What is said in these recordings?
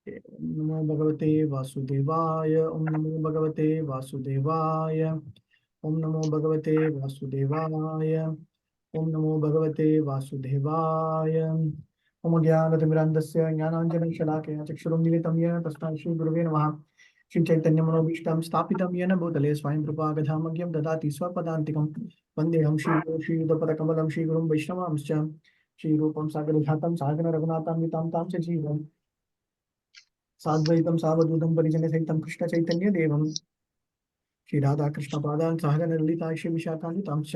नमो भगवते वासुदेवाय। ओम नमो भगवते वासुदेवाय। ओम नमो भगवते वासुदेवाय। ओम नमो भगवते वासुदेवाय। ओम ज्ञानतिमिरान्धस्य ज्ञानाञ्जनशलाकया चक्षुरुन्मीलितं येन तस्मै श्रीगुरुवे नमः। श्रीचैतन्यमनोभीष्टं स्थापितं येन भूतले स्वयं कृपागधामज्ञं ददाति स्वपदान्तिकं। वन्देऽहं श्रीयुतपदकमलं श्रीगुरुं वैष्णवांश्च। श्रीरूपं सागरजातं सागर रघुनाथान्वितां तां च जीवम् साद्वैतं सावधूतं परिजनसहितं कृष्ण चैतन्य देवं श्री राधा कृष्ण पादान सहगण ललिता श्री विशाखान्वितांश्च।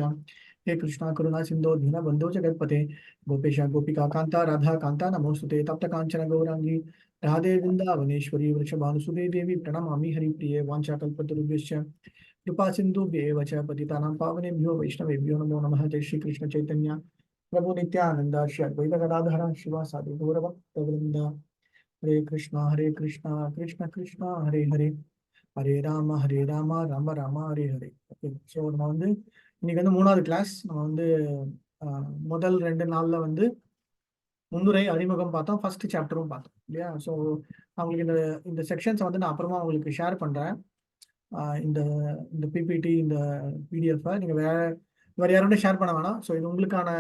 हे कृष्णा करुणा सिंधो दीनबन्धो जगत्पते गोपेश गोपिका कांता राधा कांता नमोस्तुते तप्त कांचन गौरांगी राधे वृंदावनेश्वरी वृषभानुसुते देवी प्रणमामि हरिप्रिये वाञ्छाकल्पतरुभ्यश्च कृपा सिन्धुभ्येव च पतितानां पावनेभ्यो वैष्णवेभ्यो नमो नमः। जय श्री कृष्ण चैतन्य प्रभु नित्यानंद श्री अद्वैत गदाधर शिवासादि गौरभक्तवृंद। हरे कृष्णा कृष्ण कृष्णा हरे हरे हरे ராம ராம ராம ஹரே ஹரே. ஓகே, ஸோ நம்ம வந்து இன்னைக்கு வந்து மூணாவது கிளாஸ். நம்ம வந்து முதல் 2 நாள்ல வந்து முன்னுரை அறிமுகம் பார்த்தோம், ஃபர்ஸ்ட் சாப்டரும் பார்த்தோம் இல்லையா. ஸோ அவங்களுக்கு இந்த இந்த செக்ஷன்ஸை வந்து நான் அப்புறமா உங்களுக்கு ஷேர் பண்ணுறேன். இந்த இந்த பிபிடி இந்த பிடிஎஃப்பை நீங்கள் வேற யாரோட ஷேர் பண்ண வேணாம். ஸோ இது உங்களுக்கான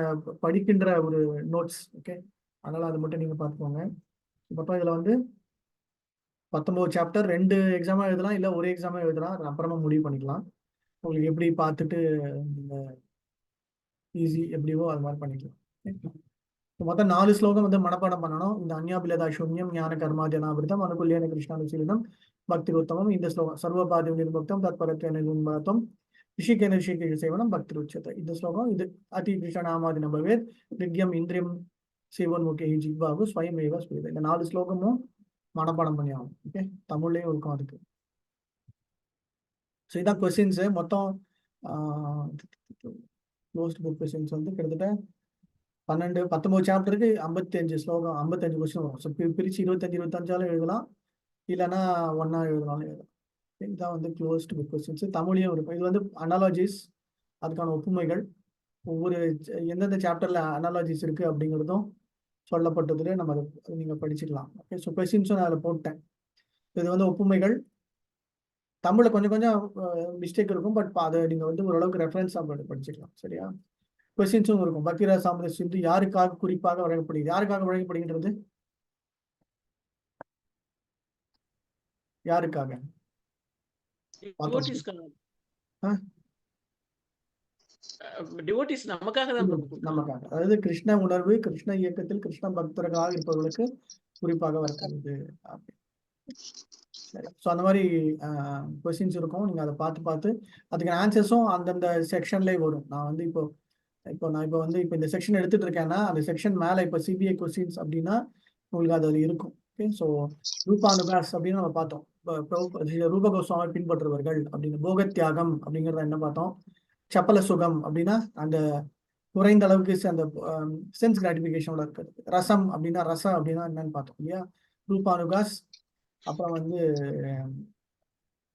படிக்கின்ற ஒரு நோட்ஸ். ஓகே, அதனால் அது மட்டும் நீங்கள் பார்த்துக்கோங்க. இப்போ இதில் வந்து 19 சாப்டர் 2 எக்ஸாமா எழுதலாம், இல்லை ஒரு எக்ஸாமா எழுதலாம். அது அப்புறமா முடிவு பண்ணிக்கலாம். உங்களுக்கு எப்படி பார்த்துட்டு நீங்கள் ஈஸி எப்படியோ அது மாதிரி பண்ணிக்கலாம். மொத்தம் 4 ஸ்லோகம் வந்து மனப்பாடம் பண்ணணும். இந்த அந்யாபிலதா சூன்யம் ஞான கர்மாதியனாவிருத்தம் அனுகுல்யன கிருஷ்ணானுசீலனம் பக்தி உத்தமம். இந்த ஸ்லோகம் சர்வபாதி நிர்முக்தம் தத்பரத்வன நிர்மதம் ரிஷிகேன ரிஷிகேஷ சேவனம் பக்தி உச்சத்தை. இந்த ஸ்லோகம் இது அதி கிருஷ்ணநாமாதி நபவேத் விக்யம் இந்திரியம் சேவன்முகே ஜிக்பாகு ஸ்வயமேவ ஸ்பீத. இந்த 4 ஸ்லோகமும் மனப்பாடம் பண்ணி ஆகும். ஓகே, தமிழ்லயும் இருக்கும் அதுக்கு. ஸோ இதான் கொஸ்டின்ஸ். மொத்தம் க்ளோஸ்ட் புக் கொஸ்டின்ஸ் வந்து கிட்டத்தட்ட 19 சாப்டருக்கு 55 ஸ்லோகம் 55 கொஸ்டின் வரும். ஸோ பிரிச்சு 25 எழுதலாம், இல்லைன்னா ஒன்னா எழுதலாம். இதுதான் வந்து க்ளோஸ்ட் புக் கொஸ்டின்ஸ். தமிழையும் இருக்கும். இது வந்து அனாலஜிஸ், அதுக்கான ஒப்புமைகள், ஒவ்வொரு எந்தெந்த சாப்டர்ல அனாலஜிஸ் இருக்கு அப்படிங்கிறதும் சொல்லப்பட்டதுல நம்ம அதை நீங்க படிச்சுக்கலாம். ஓகே, ஸோ கொஸ்டின்ஸும் நான் அதில் போட்டேன். இது வந்து ஒப்புமைகள். தமிழ்ல கொஞ்சம் கொஞ்சம் மிஸ்டேக் இருக்கும், பட் அதை நீங்க வந்து ஓரளவுக்கு ரெஃபரன்ஸாக படிச்சுக்கலாம். சரியா? கொஸ்டின்ஸும் இருக்கும். பக்கீரா சாமத சிந்து யாருக்காக குறிப்பாக வழங்கப்படுகிறது? யாருக்காக வழங்கப்படுகின்றது? யாருக்காக? நமக்காக. அதாவது கிருஷ்ண உணர்வு, கிருஷ்ண இயக்கத்தில் கிருஷ்ண பக்தர்களாக இருப்பவர்களுக்கு குறிப்பாக வருகிறது. சரி, ஸோ அந்த மாதிரி கொஸ்டின்ஸ் இருக்கும். நீங்க அதை பார்த்து அதுக்கு ஆன்சர்ஸும் அந்தந்த செக்ஷன்லேயே வரும். நான் வந்து இப்போ இந்த செக்ஷன் எடுத்துட்டு இருக்கேன்னா அந்த செக்ஷன் மேல இப்போ சிபிஐ கொஸ்டின்ஸ் அப்படின்னா உங்களுக்கு அது இருக்கும். ஓகே, ஸோ ரூபானுகாஸ் அப்படின்னு நம்ம பார்த்தோம். ரூப கோஸ்வாமி பின்பற்றுவர்கள் அப்படின்னு போகத்தியாகம் அப்படிங்கிறத என்ன பார்த்தோம். சப்பல சுகம் அப்படின்னா அந்த குறைந்த அளவுக்கு அந்த சென்ஸ் கிராட்டிபிகேஷனோட இருக்கிறது. ரசம் அப்படின்னா ரசம் அப்படின்னா என்னன்னு பார்த்தோம் இல்லையா. ரூபானுகாஸ். அப்புறம் வந்து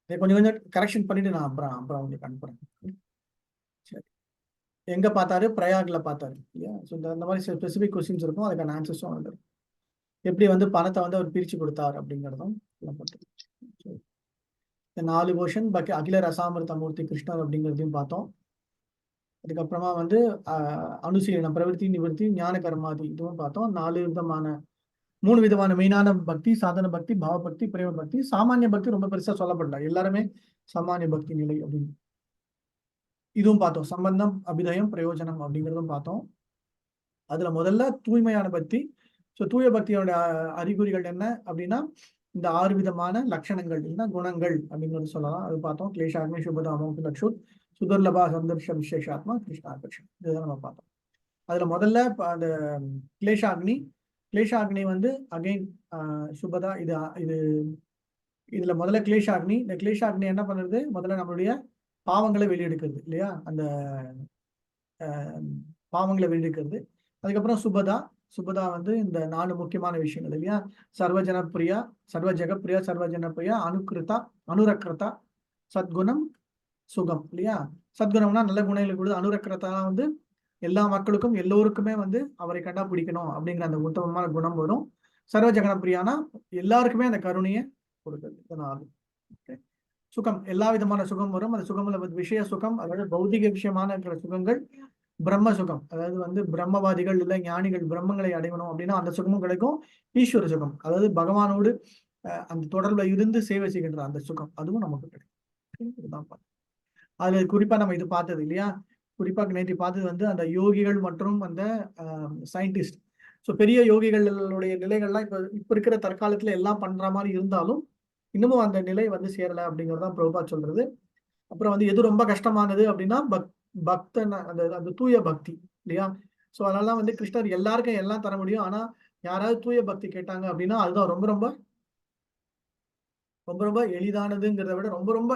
கொஞ்சம் கொஞ்சம் கரெக்ஷன் பண்ணிட்டு நான் அப்புறம் உங்களுக்கு அனுப்புறேன். சரி, எங்க பார்த்தாரு? பிரயாக்ல பார்த்தாரு இல்லையா. ஸோ இந்த மாதிரி ஸ்பெசிபிக் கொஸ்டின்ஸ் இருக்கும், அதுக்கான ஆன்சர்ஸும் வந்துடும். எப்படி வந்து பணத்தை வந்து அவர் பிரிச்சு கொடுத்தார் அப்படிங்கிறதும் இந்த 4 போர்ஷன். பாக்கி அகில ரசாமிருதமூர்த்தி கிருஷ்ணர் அப்படிங்கிறதையும் பார்த்தோம். அதுக்கப்புறமா வந்து அனுசீலனம், பிரவருத்தி, நிவர்த்தி, ஞான கர்மாதி இதுவும் பார்த்தோம். 3 விதமான மெயினான பக்தி: சாதன பக்தி, பாவ பக்தி, பிரேம பக்தி. சாமானிய பக்தி ரொம்ப பெருசா சொல்லப்படல, எல்லாருமே சாமானிய பக்தி நிலை அப்படின்னு இதுவும் பார்த்தோம். சம்பந்தம், அபிதயம், பிரயோஜனம் அப்படிங்கிறதும் பார்த்தோம். அதுல முதல்ல தூய்மையான பக்தி. ஸோ தூய பக்தியோட அறிகுறிகள் என்ன அப்படின்னா இந்த 6 விதமான லட்சணங்கள், குணங்கள் அப்படிங்கிறது சொல்லலாம். அது பார்த்தோம். கிளேஷாக்னி சுபதாமோ லக்ஷு சுதர்லபா சந்தர்ஷ விசேஷாத்மா கிருஷ்ணாகர்ஷன், இதுதான் நம்ம பார்த்தோம். அதுல முதல்ல அந்த கிளேஷாக்னி வந்து அகைன் சுபதா. இதுல முதல்ல கிளேஷாக்னி. இந்த கிளேஷாக்னி என்ன பண்ணுறது? முதல்ல நம்மளுடைய பாவங்களை வெளியெடுக்கிறது இல்லையா. அந்த பாவங்களை வெளியெடுக்கிறது. அதுக்கப்புறம் சுபதா வந்து இந்த 4 முக்கியமான விஷயங்கள் இல்லையா. சர்வஜனப்பிரியா, சர்வஜனப்பிரியா, அனுகிருதா, அனுரக்ரதா, சத்குணம், சுகம் இல்லையா. சத்குணம்னா நல்ல குணங்கள் கொடுத்து, அனுரக்ரதா வந்து எல்லா மக்களுக்கும் எல்லோருக்குமே வந்து அவரை கண்டா பிடிக்கணும் அப்படிங்கிற அந்த உத்தமமான குணம் வரும். சர்வ ஜெகனப்பிரியானா எல்லாருக்குமே அந்த கருணையை கொடுக்குறது. இதனால சுகம், எல்லா விதமான சுகம் வரும். அந்த சுகம்ல விஷய சுகம், அதாவது பௌதிக விஷயமான இருக்கிற சுகங்கள், பிரம்ம சுகம், அதாவது வந்து பிரம்மவாதிகள் இல்ல ஞானிகள் பிரம்மங்களை அடையணும் அப்படின்னா அந்த சுகமும் கிடைக்கும். ஈஸ்வர சுகம், அதாவது பகவானோடு அந்த தொடர்புல இருந்து சேவை செய்கின்ற அந்த சுகம், அதுவும் நமக்கு கிடைக்கும். இதுதான் அதுல குறிப்பா நம்ம இது பார்த்தது இல்லையா, குறிப்பா நேற்று பார்த்தது வந்து அந்த யோகிகள் மற்றும் அந்த சயின்டிஸ்ட். ஸோ பெரிய யோகிகளுடைய நிலைகள்லாம் இப்ப இருக்கிற தற்காலத்துல எல்லாம் பண்ற மாதிரி இருந்தாலும் இன்னமும் அந்த நிலை வந்து சேரல அப்படிங்கறதான் பிரபுபாத் சொல்றது. அப்புறம் வந்து எது ரொம்ப கஷ்டமானது அப்படின்னா பக்தன், அந்த அந்த தூய பக்தி இல்லையா. ஸோ அதனால வந்து கிருஷ்ணர் எல்லாருக்கும் எல்லாம் தர முடியும். ஆனா யாராவது தூய பக்தி கேட்டாங்க அப்படின்னா அதுதான் ரொம்ப ரொம்ப ரொம்ப ரொம்ப எளிதானதுங்கிறத விட ரொம்ப ரொம்ப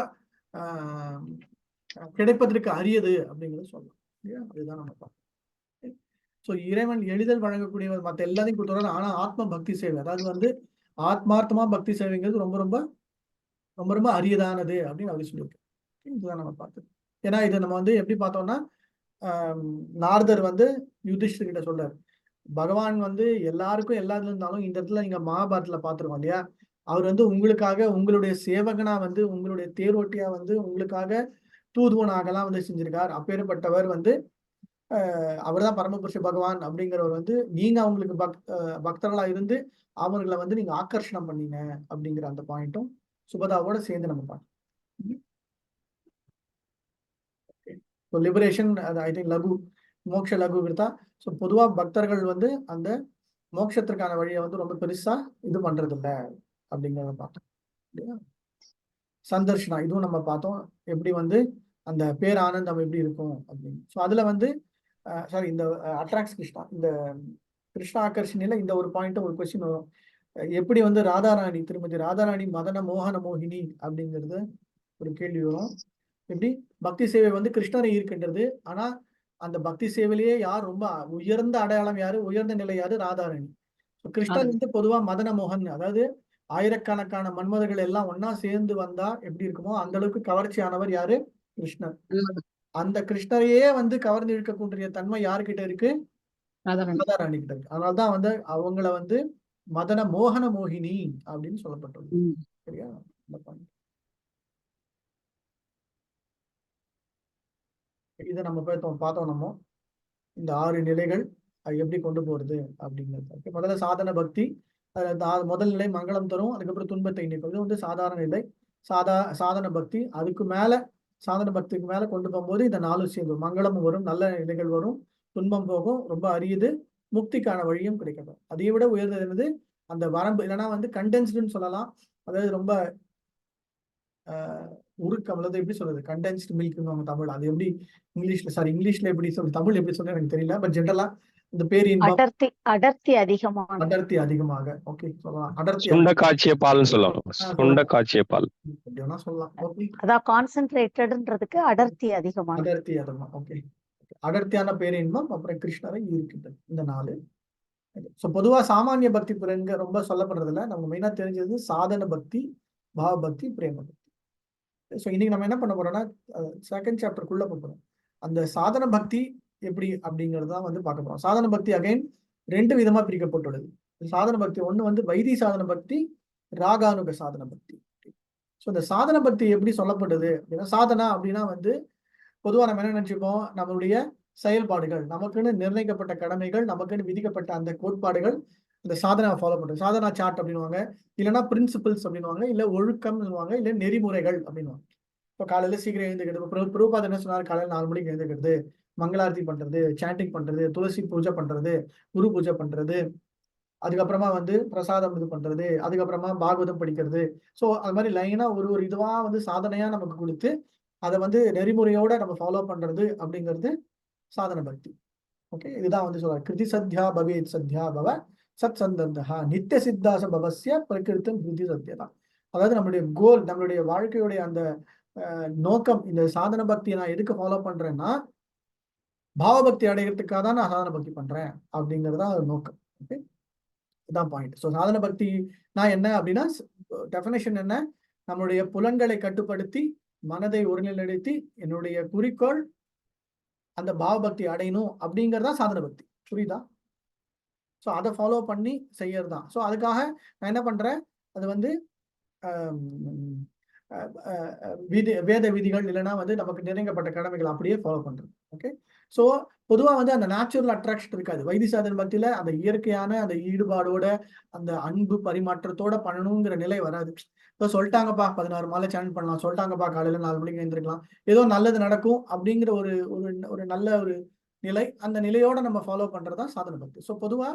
கிடைப்பதற்கு அரியது அப்படிங்கிறத சொல்லலாம் இல்லையா. அதுதான் நம்ம பார்க்கணும். ஸோ இறைவன் எளிதல் வழங்கக்கூடியவர் மற்ற எல்லாத்தையும் கொடுத்துறாரு. ஆனா ஆத்ம பக்தி சேவை, அதாவது வந்து ஆத்மார்த்தமா பக்தி சேவைங்கிறது ரொம்ப ரொம்ப ரொம்ப ரொம்ப அரியதானது அப்படின்னு அவர் சொல்லியிருக்கு. இதுதான் நம்ம பார்த்தது. ஏன்னா இது நம்ம வந்து எப்படி பார்த்தோம்னா நாரதர் வந்து யுதிஷ்டர் கிட்ட சொல்றாரு, பகவான் வந்து எல்லாருக்கும் எல்லாத்துல இருந்தாலும் இந்த இடத்துல நீங்க மகாபாரதத்துல பாத்துருக்கோம் இல்லையா, அவர் வந்து உங்களுக்காக உங்களுடைய சேவகனா வந்து உங்களுடைய தேரோட்டியா வந்து உங்களுக்காக தூதுவனாகலாம் வந்து செஞ்சிருக்கார். அப்பேற்பட்டவர் வந்து அவர் தான் பரமபுருஷ பகவான் அப்படிங்கிறவர் வந்து நீங்க அவங்களுக்கு பக்தர்களா இருந்து அவர்களை வந்து நீங்க ஆக்கர்ஷணம் பண்ணீங்க அப்படிங்கிற அந்த பாயிண்ட்டும் சுபதாவோட சேர்ந்து நம்ம பார்க்கணும். லிபரேஷன், ஐ திங்க் லகு மோட்ச லகு விருத்தா. ஸோ பொதுவா பக்தர்கள் வந்து அந்த மோட்சத்திற்கான வழியை வந்து ரொம்ப பெருசா இது பண்றது இல்லை அப்படிங்கிறத பார்த்தோம் இல்லையா. சந்தர்ஷனா இதுவும் நம்ம பார்த்தோம், எப்படி வந்து அந்த பேரானந்தம் எப்படி இருக்கும் அப்படின்னு. ஸோ அதுல வந்து சாரி இந்த அட்ராக்ஸ் கிருஷ்ணா, இந்த கிருஷ்ணா ஆகர்ஷணியில இந்த ஒரு பாயிண்ட் ஒரு கொஸ்டின் வரும், எப்படி வந்து ராதாராணி திருமதி ராதாராணி மதன மோகன மோகினி அப்படிங்கிறது ஒரு கேள்வி வரும். எப்படி பக்தி சேவை வந்து கிருஷ்ணரை ஈர்க்கின்றது. ஆனா அந்த பக்தி சேவையிலேயே யார் ரொம்ப உயர்ந்த அடையாளம் யாரு, உயர்ந்த நிலை யாரு, ராதாராணி. கிருஷ்ணர் வந்து பொதுவா மதன மோகன், அதாவது ஆயிரக்கணக்கான மன்மதர்கள் எல்லாம் ஒன்னா சேர்ந்து வந்தா எப்படி இருக்குமோ அந்த அளவுக்கு கவர்ச்சியானவர் யாரு, கிருஷ்ணர். அந்த கிருஷ்ணரையே வந்து கவர்ந்து இழுக்கக்கூடிய தன்மை யாருக்கிட்ட இருக்கு, ராதாராணி கிட்ட இருக்கு. அதனால்தான் வந்து அவங்கள வந்து மதன மோகன மோகினி அப்படின்னு சொல்லப்பட்டுள்ளது. சரியா. இதை நம்ம பார்த்தோம் நம்ம இந்த 6 நிலைகள் எப்படி கொண்டு போறது அப்படிங்கிறது. முதல்ல சாதன பக்தி, முதல் நிலை மங்களம் தரும், அதுக்கப்புறம் துன்பத்தை நீக்குவது வந்து சாதாரண நிலை. சாதன பக்தி, அதுக்கு மேல சாதன பக்திக்கு மேல கொண்டு போகும்போது இந்த 4 சேர்ந்து மங்களமும் வரும், நல்ல நிலைகள் வரும், துன்பம் போகும், ரொம்ப அரியது, முக்திக்கான வழியும் கிடைக்கும். அதை விட உயர்ந்தது என்னது அந்த வரம்பு, இல்லைன்னா வந்து கண்டென்ஸ்டுன்னு சொல்லலாம், அதாவது ரொம்ப உருக்கம், அல்லது எப்படி சொல்றது கண்டென்ஸ்டு மில்க்னு தமிழ், அது எப்படி இங்கிலீஷ்ல எப்படி சொல்றது, தமிழ் எப்படி சொல்றது எனக்கு தெரியல. பட் ஜெனரலா இந்த பேர் அடர்த்தி அதிகமாக ஓகே சொல்லலாம். அடர்த்தி சுண்ட காட்சிய பால்னு சொல்லலாம். சுண்ட காட்சிய பால் சொல்லலாம். ஓகே, அதான் கான்சென்ட்ரேட்டட்ன்றதுக்கு அடர்த்தி அதிகமாக. ஓகே, அடர்த்தியான பேரின்பம், அப்புறம் கிருஷ்ணரை ஈர்க்கின்றது, இந்த 4. ஸோ பொதுவா சாமானிய பக்தி பிறங்க ரொம்ப சொல்லப்படுறதுல நம்ம மெயினா தெரிஞ்சது சாதன பக்தி, பாவ பக்தி, பிரேம பக்தி. ஸோ இன்னைக்கு நம்ம என்ன பண்ண போறோம்னா செகண்ட் சாப்டருக்குள்ள போறோம். அந்த சாதன பக்தி எப்படி அப்படிங்கிறது தான் வந்து பார்க்க போறோம். சாதன பக்தி அகைன் 2 விதமா பிரிக்கப்பட்டுள்ளது. சாதன பக்தி ஒண்ணு வந்து வைதி சாதன பக்தி, ராகானுக சாதன பக்தி. ஸோ இந்த சாதன பக்தி எப்படி சொல்லப்படுது அப்படின்னா, சாதனா அப்படின்னா வந்து பொதுவா நம்ம என்ன நினைச்சுப்போம், நம்மளுடைய செயல்பாடுகள், நமக்குன்னு நிர்ணயிக்கப்பட்ட கடமைகள், நமக்குன்னு விதிக்கப்பட்ட அந்த கோட்பாடுகள், இந்த சாதனாவை ஃபாலோ பண்றது. சாதனா சார்ட் அப்படின்வாங்க, இல்லைன்னா பிரின்சிபிள்ஸ் அப்படின்வாங்க, இல்ல ஒழுக்கம், இல்ல நெறிமுறைகள் அப்படின்வாங்க. இப்போ காலையில சீக்கிரம் எழுந்துக்கிறது, பிரபுபாத் என்ன சொன்னார், காலையில 4 மணிக்கு எழுந்துக்கிறது, மங்களாரத்தி பண்றது, சாண்டிங் பண்றது, துளசி பூஜை பண்றது, குரு பூஜை பண்றது, அதுக்கப்புறமா வந்து பிரசாதம் இது பண்றது, அதுக்கப்புறமா பாகவதம் படிக்கிறது. ஸோ அது மாதிரி லைனா ஒரு இதுவா வந்து சாதனையா நமக்கு கொடுத்து அதை வந்து நெறிமுறையோட நம்ம ஃபாலோ பண்றது அப்படிங்கிறது சாதன பக்தி. ஓகே, இதுதான் வந்து சொல்றாரு, கிருதி சத்யா பவேத் சத்யா பவ சத் சந்தந்தா நித்திய சித்தாச பவசிய பிரகிருத்தம் கிருதி சத்யதா. அதாவது நம்மளுடைய கோல், நம்மளுடைய வாழ்க்கையுடைய அந்த நோக்கம், இந்த சாதன பக்தியை நான் எதுக்கு ஃபாலோ பண்றேன்னா பாவபக்தி அடைகிறதுக்காக தான் நான் சாதன பக்தி பண்றேன் அப்படிங்கிறது தான் நோக்கம். ஓகே, இதுதான் பாயிண்ட். ஸோ சாதன பக்தி நான் என்ன அப்படின்னா டெஃபினேஷன் என்ன, நம்மளுடைய புலன்களை கட்டுப்படுத்தி மனதை ஒருநிலைப்படுத்தி என்னுடைய குறிக்கோள் அந்த பாவபக்தி அடையணும் அப்படிங்கறதா சாதன பக்தி. புரியுதா? ஸோ அதை ஃபாலோ பண்ணி செய்யறது தான். ஸோ அதுக்காக நான் என்ன பண்றேன், அது வந்து வேத விதிகள் இல்லைன்னா வந்து நமக்கு நிறைங்கப்பட்ட கடமைகள் அப்படியே ஃபாலோ பண்றது. ஓகே, ஸோ பொதுவாக வந்து அந்த நேச்சுரல் அட்ராக்ஷன் இருக்காது. வைத்திய சாதன பக்தியில அந்த இயற்கையான அந்த ஈடுபாடோட அந்த அன்பு பரிமாற்றத்தோட பண்ணணுங்கிற நிலை வராது. இப்போ சொல்லிட்டாங்கப்பா 16 மாலை சேனல் பண்ணலாம், சொல்லிட்டாங்கப்பா காலையில 4 மணிக்கு எழுந்திருக்கலாம், ஏதோ நல்லது நடக்கும் அப்படிங்கிற ஒரு ஒரு நல்ல ஒரு நிலை, அந்த நிலையோட நம்ம ஃபாலோ பண்றதா சாதன பக்தி. ஸோ பொதுவா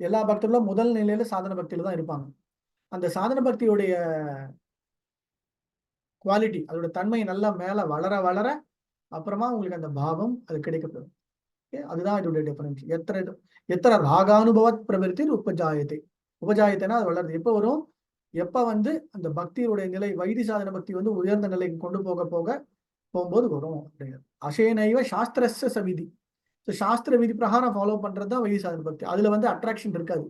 எல்லா பக்தர்களும் முதல் நிலையில சாதன பக்தியில தான் இருப்பாங்க. அந்த சாதன பக்தியுடைய குவாலிட்டி, அதோட தன்மை நல்லா மேல வளர வளர அப்புறமா உங்களுக்கு அந்த பாவம் அது கிடைக்கப்படும். அதுதான் இதோடைய டிஃபரன்ஸ். எத்தனை ராகானுபவத் பிரவிற்த்தி உபஜாயத்தை. உபஜாயத்தைனா அது வளருது. எப்போ வரும், எப்ப வந்து அந்த பக்தியுடைய நிலை, வைதி சாதன பக்தி வந்து உயர்ந்த நிலைக்கு கொண்டு போகும்போது வரும் அப்படிங்கிறது. அசேனைவ சாஸ்திரஸ்ய சவிதி. சாஸ்திர விதி பிரகாரம் ஃபாலோ பண்றது தான் வைதி சாதன பக்தி. அதுல வந்து அட்ராக்ஷன் இருக்காது.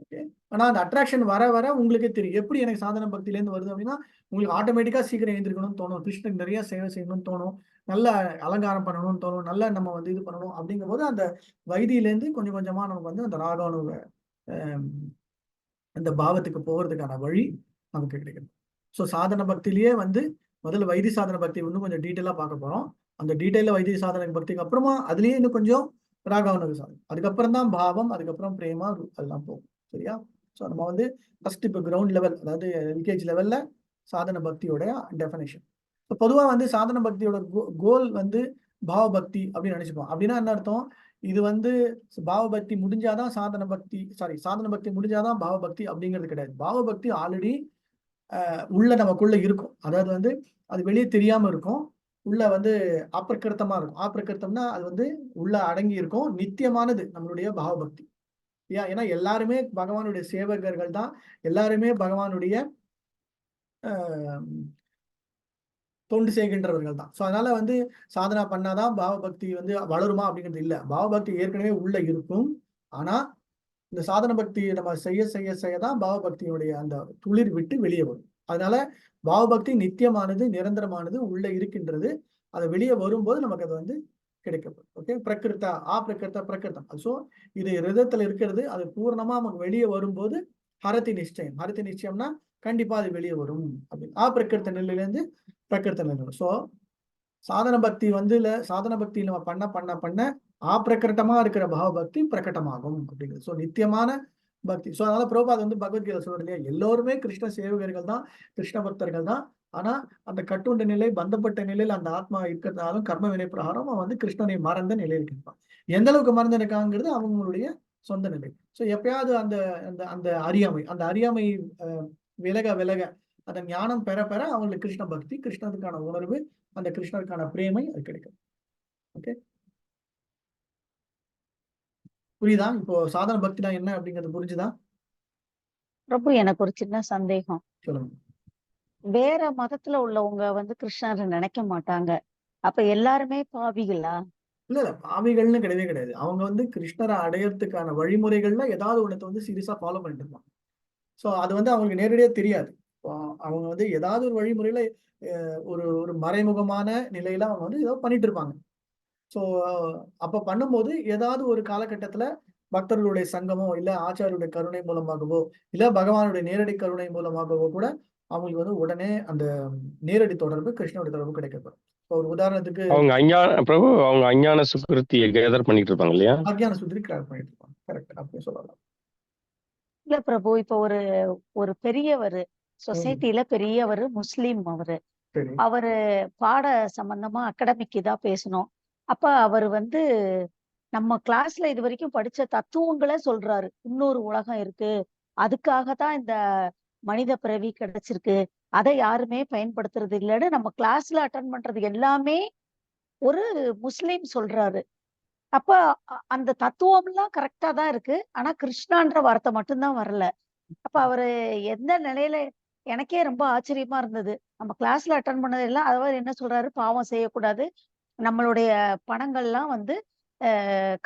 ஓகே, ஆனா அந்த அட்ராக்ஷன் வர வர உங்களுக்கே தெரியும். எப்படி எனக்கு சாதன பக்தியிலேருந்து வருது அப்படின்னா, உங்களுக்கு ஆட்டோமேட்டிக்கா சீக்கிரம் எழுந்திருக்கணும்னு தோணும், கிருஷ்ணனுக்கு நிறைய சேவை செய்யணும்னு தோணும், நல்ல அலங்காரம் பண்ணணும்னு தோணும், நல்ல நம்ம வந்து இது பண்ணணும் அப்படிங்கும் போது அந்த வைதியிலேருந்து கொஞ்சம் கொஞ்சமா நமக்கு வந்து அந்த ராகானுவ அந்த பாவத்துக்கு போகிறதுக்கான வழி நமக்கு கிடைக்குது. ஸோ சாதன பக்தியிலேயே வந்து முதல்ல வைத்திய சாதன பக்தி இன்னும் கொஞ்சம் டீட்டெயிலாக பார்க்க போறோம். அந்த டீட்டெயில வைத்திய சாதன பக்திக்கு அப்புறமா அதுலயே இன்னும் கொஞ்சம் ராகாவனுக்கு சாதனம், அதுக்கப்புறம் தான் பாவம், அதுக்கப்புறம் பிரேமா, அதெல்லாம் போகும். சரியா? ஸோ நம்ம வந்து ஃபர்ஸ்ட் இப்போ கிரவுண்ட் லெவல், அதாவது எல்கேஜி லெவல்ல சாதன பக்தியோட டெஃபினேஷன். இப்போ பொதுவாக வந்து சாதன பக்தியோட கோல் வந்து பாவ பக்தி அப்படின்னு நினைச்சுப்போம். அப்படின்னா என்ன அர்த்தம், இது வந்து பாவ பக்தி முடிஞ்சாதான் சாதன பக்தி, சாதன பக்தி முடிஞ்சாதான் பாவ பக்தி அப்படிங்கிறது கிடையாது. பாவ பக்தி ஆல்ரெடி உள்ள நமக்குள்ள இருக்கும். அதாவது வந்து அது வெளியே தெரியாம இருக்கும், உள்ள வந்து அப்பிரகிருத்தமா இருக்கும். அப்பிரகிருத்தம்னா அது வந்து உள்ள அடங்கி இருக்கும், நித்தியமானது நம்மளுடைய பாவ பக்தி. ஏன்னா எல்லாருமே பகவானுடைய சேவகர்கள் தான், எல்லாருமே பகவானுடைய தொண்டு செய்கின்றவர்கள் தான். ஸோ அதனால வந்து சாதனா பண்ணாதான் பாவ பக்தி வந்து வளருமா அப்படிங்கிறது இல்லை. பாவ பக்தி ஏற்கனவே உள்ள இருக்கும். ஆனா இந்த சாதன பக்தி நம்ம செய்ய செய்ய செய்யதான் பாவ பக்தியுடைய அந்த துளிர் விட்டு வெளியே வரும். அதனால பாவ பக்தி நித்தியமானது, நிரந்தரமானது, உள்ள இருக்கின்றது. அது வெளியே வரும்போது நமக்கு அது வந்து கிடைக்கப்படும். ஓகே, பிரகிருத்தா பிரகிருத்த பிரகிருத்தம். ஸோ இது ஹிருதயத்துல இருக்கிறது, அது பூர்ணமா நமக்கு வெளியே வரும்போது ஹரதி நிச்சயம். ஹரதி நிச்சயம்னா கண்டிப்பா அது வெளியே வரும் அப்படின்னு. பிரகிருத்த நிலையிலேருந்து பிரகிருத்த நிலை. ஸோ சாதன பக்தி வந்து சாதன பக்தி நம்ம பண்ண பண்ண பண்ண பிரகட்டமா இருக்கிற பாவ பக்தி பிரகட்டமாகும் அப்படிங்கிறது. ஸோ நித்தியமான பக்தி. ஸோ அதனால பிரபுபாத் வந்து பகவத்கீதை சொல்றது இல்லையா, எல்லோருமே கிருஷ்ண சேவகர்கள் தான், கிருஷ்ண பக்தர்கள் தான். ஆனா அந்த கட்டுண்ட நிலை, பந்தப்பட்ட நிலையில் அந்த ஆத்மா இருக்கிறதாலும் கர்ம வினை பிரகாரம் அவன் வந்து கிருஷ்ணனை மறந்த நிலையில் இருப்பான். எந்த அளவுக்கு மறந்து இருக்காங்கிறது அவங்களுடைய சொந்த நிலை. ஸோ எப்பயாவது அந்த அந்த அந்த அறியாமை விலக விலக அந்த ஞானம் பெற பெற அவங்களுக்கு கிருஷ்ண பக்தி, கிருஷ்ணனுக்கான உணர்வு, அந்த கிருஷ்ணருக்கான பிரேமை அது கிடைக்கும். ஓகே, புரியுதா? இப்போ சாதன பக்தினா என்ன அப்படிங்கிறது புரிஞ்சுதா? பிரபு, எனக்கு ஒரு சின்ன சந்தேகம். சொல்லுங்க. வேற மதத்துல உள்ளவங்க வந்து கிருஷ்ணரை நினைக்க மாட்டாங்க, அப்ப எல்லாருமே பாவிகளா? இல்ல பாவிகள்னு கிடையவே கிடையாது. அவங்க வந்து கிருஷ்ணரை அடையறதுக்கான வழிமுறைகள்ல ஏதாவது ஒண்ணத்தை வந்து சீரியஸா ஃபாலோ பண்ணிட்டு இருப்பாங்க. ஸோ அது வந்து அவங்களுக்கு நேரடியா தெரியாது. அவங்க வந்து ஏதாவது ஒரு வழிமுறையில ஒரு ஒரு மறைமுகமான நிலையில அவங்க வந்து ஏதோ பண்ணிட்டு இருப்பாங்க. ஸோ அப்ப பண்ணும்போது ஏதாவது ஒரு காலகட்டத்துல பக்தர்களுடைய சங்கமோ, இல்ல ஆச்சாரியுடைய கருணை மூலமாகவோ, இல்ல பகவானுடைய நேரடி கருணை மூலமாகவோ கூட அவங்களுக்கு வந்து உடனே அந்த நேரடி தொடர்பு, கிருஷ்ணனுடைய தொடர்பு கிடைக்கப்படும். ஒரு உதாரணத்துக்கு அவங்க அஞ்ஞான சுக்கிருத்தியை கேதர் பண்ணிட்டு இருப்பாங்க இல்லையா, அக்ஞான சுத்திரி கிராக் பண்ணிட்டு இருப்பாங்க. கரெக்ட், அப்படி சொல்லலாம். இல்ல பிரபு, இப்ப ஒரு பெரியவர் சொசைட்டில பெரியவர், முஸ்லீம் அவரு பாட சம்பந்தமா அகாடமிக்கு தான் பேசணும். அப்ப அவர் வந்து நம்ம கிளாஸ்ல இது வரைக்கும் படிச்ச தத்துவங்களை சொல்றாரு. இன்னொரு உலகம் இருக்கு, அதுக்காகத்தான் இந்த மனித பிறவி கிடைச்சிருக்கு, அதை யாருமே பயன்படுத்துறது இல்லைன்னு நம்ம கிளாஸ்ல அட்டன் பண்றது எல்லாமே ஒரு முஸ்லீம் சொல்றாரு. அப்ப அந்த தத்துவம் எல்லாம் கரெக்டா தான் இருக்கு, ஆனா கிருஷ்ணான்ற வார்த்தை மட்டும்தான் வரல. அப்ப அவரு எந்த நிலையில, எனக்கே ரொம்ப ஆச்சரியமா இருந்தது. நம்ம கிளாஸ்ல அட்டன் பண்ணது எல்லாம் அவர் என்ன சொல்றாரு, பாவம் செய்யக்கூடாது, நம்மளுடைய பணங்கள்லாம் வந்து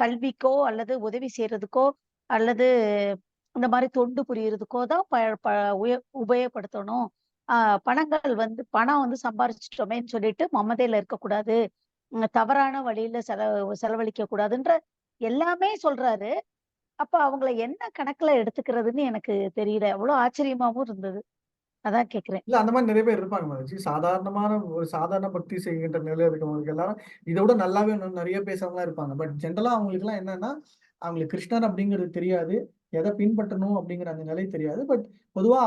கல்விக்கோ அல்லது உதவி செய்யறதுக்கோ அல்லது இந்த மாதிரி தொண்டு புரியறதுக்கோ தான் உபயோகப்படுத்தணும். பணங்கள் வந்து பணம் வந்து சம்பாரிச்சிட்டோமேன்னு சொல்லிட்டு மமதையில இருக்கக்கூடாது, தவறான வழியில செலவழிக்க கூடாதுன்ற எல்லாமே சொல்றாரு. அப்ப அவங்கள என்ன கணக்குல எடுத்துக்கிறதுன்னு எனக்கு தெரியல. எவ்வளவு ஆச்சரியமாவும் இருந்தது. அதான் கேக்குறேன். இல்ல அந்த மாதிரி நிறைய பேர் இருப்பாங்க மகிழ்ச்சி. சாதாரணமான ஒரு சாதாரண பக்தி செய்கின்ற நிலையில இருக்கவங்களுக்கு எல்லாரும் இதை விட நல்லாவே இன்னும் நிறைய பேசுறவங்களா இருப்பாங்க. பட் ஜென்ரலா அவங்களுக்கு எல்லாம் என்னன்னா, அவங்களுக்கு கிருஷ்ணர் அப்படிங்கிறது தெரியாது. எதை பின்பற்றணும் அப்படிங்கிற அந்த நிலை தெரியாது. பட் பொதுவா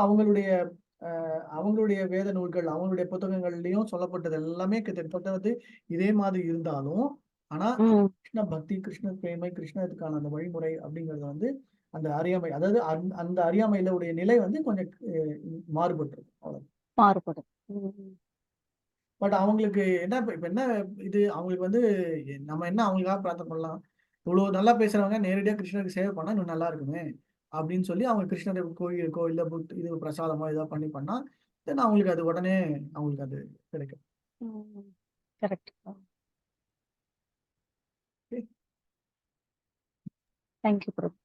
அவங்களுடைய வேத நூல்கள், அவங்களுடைய புத்தகங்கள்லயும் சொல்லப்பட்டது எல்லாமே கிட்டத்தட்ட வந்து இதே மாதிரி இருந்தாலும், ஆனா ம். கிருஷ்ண பக்தி, கிருஷ்ண பிரேமை, கிருஷ்ணத்துக்கான அந்த வழிமுறை அப்படிங்கிறது வந்து அந்த அறியாமை, அதாவது அந்த அறியாமையில உடைய நிலை வந்து கொஞ்சம் மாறுபட்டிருக்கும். அவ்வளவுதான். மாறுபடும். ம். பட் அவங்களுக்கு என்ன இப்ப என்ன இது அவங்களுக்கு வந்து நம்ம என்ன அவங்களுக்காக பிரார்த்தனை பண்ணலாம்? இவ்வளவு நல்லா பேசுறவங்க நேரடியா கிருஷ்ணருக்கு சேவை பண்ணா இன்னும் நல்லா இருக்குமே அப்படின்னு சொல்லி அவங்க கிருஷ்ணரை கோயிலுக்கோ இல்ல இது பிரசாதமோ ஏதாவது பண்ணா தென் அவங்களுக்கு அது உடனே அவங்களுக்கு அது கிடைக்கும். ம். கரெக்ட். தேங்க்யூ பிரபு.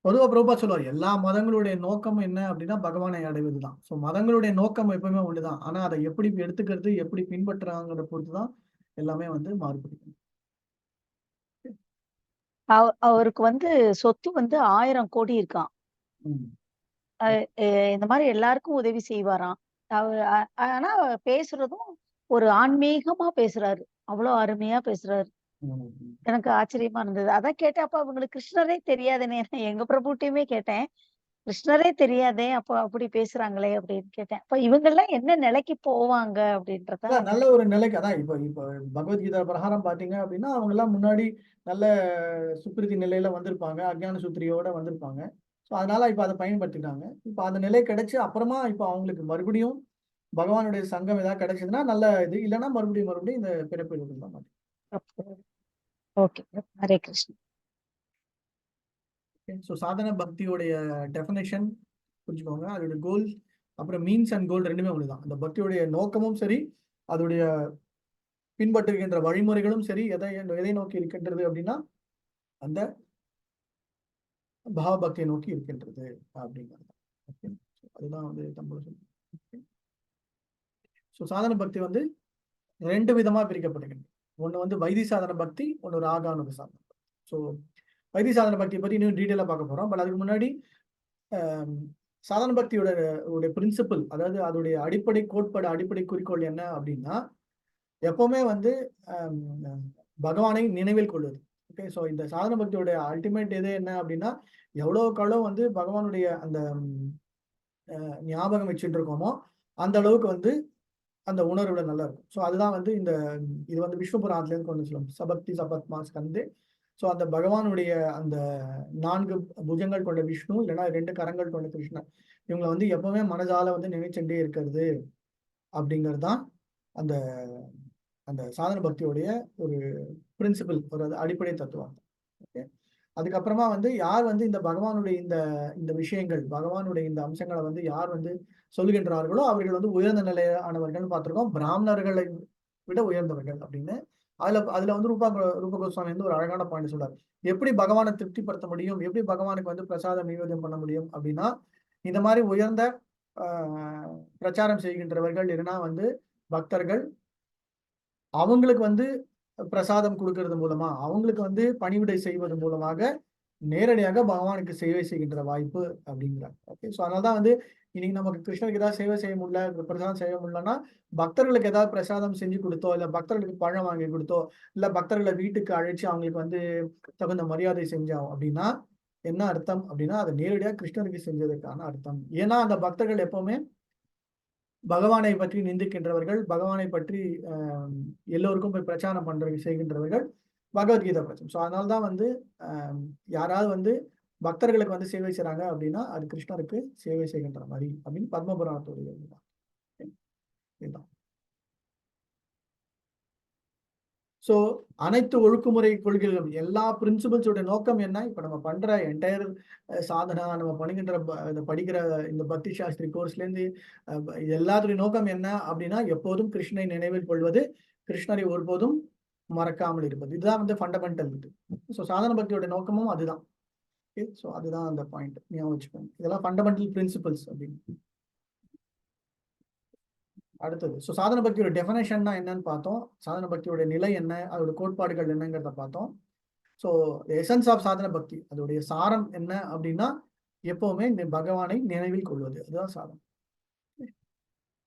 பொதுவா பிரபுபாத் சொல்லுவார் எல்லா மதங்களுடைய நோக்கம் என்ன அப்படின்னா பகவானை அடைவதுதான். ஸோ மதங்களுடைய நோக்கம் எப்பவுமே ஒண்ணுதான். ஆனா அதை எப்படி எடுத்துக்கிறது, எப்படி பின்பற்றுறாங்கிறத பொறுத்துதான் எல்லாமே வந்து மாறுபடுது. அவருக்கு வந்து சொத்து வந்து 1000 கோடி இருக்காம். ம். இந்த மாதிரி எல்லாருக்கும் உதவி செய்வாராம். ஆனா பேசுறதும் ஒரு ஆன்மீகமா பேசுறாரு. அவ்வளவு அருமையா பேசுறாரு. ம். எனக்கு ஆச்சரியமா இருந்தது. அதான் கேட்டேன், அப்ப அவங்களுக்கு கிருஷ்ணரே தெரியாதுனே. எங்க பிரபுட்டையுமே கேட்டேன். கிருஷ்ணரே தெரியாதே, அப்ப அப்படி பேசுறாங்களே அப்படின்னு கேட்டேன். அப்ப இவங்கெல்லாம் என்ன நிலைக்கு போவாங்க அப்படின்றத அதான் நல்ல ஒரு நிலைக்கு அதான் இப்ப இப்ப பகவத்கீதா பிரகாரம் பாத்தீங்க அப்படின்னா அவங்க எல்லாம் முன்னாடி நல்ல சுக்கிருதி நிலையில வந்திருப்பாங்க, அஜ்ஞான சுத்திரியோட வந்திருப்பாங்க. ஸோ அதனால இப்ப அதை பயன்படுத்திட்டாங்க. இப்ப அந்த நிலை கிடைச்சு அப்புறமா இப்ப அவங்களுக்கு மறுபடியும் பகவானுடைய சங்கம் ஏதாவது கிடைச்சதுன்னா நல்ல இது, இல்லைன்னா மறுபடியும் இந்த பிறப்பு தான் மாட்டேன். ஓகே. ஹரே கிருஷ்ணா. ஸோ சாதன பக்தியோடைய டெஃபினேஷன் புரிஞ்சுக்கோங்க. அதோட கோல் அப்புறம் மீன்ஸ் அண்ட் கோல் ரெண்டுமே ஒண்ணுதான். அந்த பக்தியுடைய நோக்கமும் சரி, அதோடைய பின்பற்றுகின்ற வழிமுறைகளும் சரி, எதை நோக்கி இருக்கின்றது அப்படின்னா அந்த பாவபக்தியை நோக்கி இருக்கின்றது அப்படிங்கிறது. ஓகே, அதுதான் வந்து தமிழ். ஸோ சாதன பக்தி வந்து 2 விதமா பிரிக்கப்படுகின்றது. ஒண்ணு வந்து வைதி சாதன பக்தி, ஒன்று ராகானுக சாதன பக்தி. ஸோ வைதி சாதன பக்தியை பத்தி இன்னும் டீட்டெயிலா பார்க்க போறோம். பட் அதுக்கு முன்னாடி சாதன பக்தியோட பிரின்சிபல், அதாவது அதோடைய அடிப்படை கோட்பாடு, அடிப்படை குறிக்கோள் என்ன அப்படின்னா எப்பவுமே வந்து பகவானை நினைவில் கொள்வது. ஓகே, ஸோ இந்த சாதன பக்தியோட அல்டிமேட் இது என்ன அப்படின்னா எவ்வளவுக்கு வந்து பகவானுடைய அந்த ஞாபகம் வச்சுட்டு இருக்கோமோ அந்த அளவுக்கு வந்து அந்த உணர்வுல நல்லா இருக்கும். ஸோ அதுதான் வந்து இது வந்து விஷ்ணு புராணத்துல இருந்து கொண்டு சொல்லுவோம், சபக்தி சபத்மா ஸ்கந்து. ஸோ அந்த பகவானுடைய அந்த 4 புஜங்கள் கொண்ட விஷ்ணு, இல்லைன்னா 2 கரங்கள் கொண்ட கிருஷ்ணன், இவங்களை வந்து எப்பவுமே மனதால வந்து நினைச்சுட்டே இருக்கிறது அப்படிங்கிறது தான் அந்த அந்த சாதன பக்தியோடைய ஒரு பிரின்சிபல், ஒரு அடிப்படை தத்துவம். ஓகே, அதுக்கப்புறமா வந்து யார் வந்து இந்த பகவானுடைய இந்த இந்த விஷயங்கள், பகவானுடைய இந்த அம்சங்களை வந்து யார் வந்து சொல்லுகின்றார்களோ அவர்கள் வந்து உயர்ந்த நிலையானவர்கள் பார்த்திருக்கோம். பிராமணர்களை விட உயர்ந்தவர்கள் அப்படின்னு. அதுல வந்து ரூப கோஸ்வாமி வந்து ஒரு அழகான பாயிண்ட் சொல்றாரு. எப்படி பகவானை திருப்திப்படுத்த முடியும், எப்படி பகவானுக்கு வந்து பிரசாதம் நிவேதம் பண்ண முடியும் அப்படின்னா இந்த மாதிரி உயர்ந்த பிரச்சாரம் செய்கின்றவர்கள், இல்லைன்னா வந்து பக்தர்கள் அவங்களுக்கு வந்து பிரசாதம் கொடுக்கறது மூலமா, அவங்களுக்கு வந்து பணிவிடை செய்வது மூலமாக நேரடியாக பகவானுக்கு சேவை செய்கின்ற வாய்ப்பு அப்படிங்கிறார். ஓகே, ஸோ அதனால்தான் வந்து இன்னைக்கு நமக்கு கிருஷ்ணருக்கு ஏதாவது சேவை செய்ய முடியல, பிரசாதம் செய்ய முடியலன்னா பக்தர்களுக்கு ஏதாவது பிரசாதம் செஞ்சு கொடுத்தோ, இல்ல பக்தர்களுக்கு பழம் வாங்கி கொடுத்தோ, இல்ல பக்தர்களை வீட்டுக்கு அழைச்சு அவங்களுக்கு வந்து தகுந்த மரியாதை செஞ்சோம் அப்படின்னா என்ன அர்த்தம் அப்படின்னா அது நேரடியாக கிருஷ்ணருக்கு செஞ்சதுக்கான அர்த்தம். ஏன்னா அந்த பக்தர்கள் எப்பவுமே பகவானை பற்றி நிந்திக்கின்றவர்கள், பகவானை பற்றி எல்லோருக்கும் போய் பிரச்சாரம் செய்கின்றவர்கள் பகவத்கீதா பிரச்சனை. ஸோ அதனால்தான் வந்து யாராவது வந்து பக்தர்களுக்கு வந்து சேவை செய்யறாங்க அப்படின்னா அது கிருஷ்ணருக்கு சேவை செய்கின்ற மாதிரி அப்படின்னு பத்மபுராணத்துடைய இதுதான். ஸோ அனைத்து ஒழுக்குமுறை கொள்கைகளும் எல்லா பிரின்சிபல்ஸோட நோக்கம் என்ன, இப்ப நம்ம பண்ற என்டையர் சாதனா, நம்ம பண்ணுகின்ற படிக்கிற இந்த பக்தி சாஸ்திரி கோர்ஸ்ல இருந்து எல்லாத்துடைய நோக்கம் என்ன அப்படின்னா எப்போதும் கிருஷ்ணனை நினைவில் கொள்வது, கிருஷ்ணரை ஒருபோதும் மறக்காமல் இருப்பது. இதுதான் வந்து ஃபண்டமெண்டல் இது. ஸோ சாதன பக்தியோட நோக்கமும் அதுதான். ஓகே, ஸோ அதுதான் அந்த பாயிண்ட் ஞாபகம் வச்சுக்கோங்க. இதெல்லாம் ஃபண்டமெண்டல் பிரின்சிபல்ஸ் அப்படின்னு. அடுத்தது ஸோ சாதன பக்தியோட டெஃபினேஷன் தான் என்னன்னு பார்த்தோம். சாதன பக்தியோட நிலை என்ன, அதோட கோட்பாடுகள் என்னங்கிறத பார்த்தோம். ஸோ எசன்ஸ் ஆஃப் சாதன பக்தி, அதோடைய சாரம் என்ன அப்படின்னா எப்பவுமே இந்த பகவானை நினைவில் கொள்வது, அதுதான் சாதம்.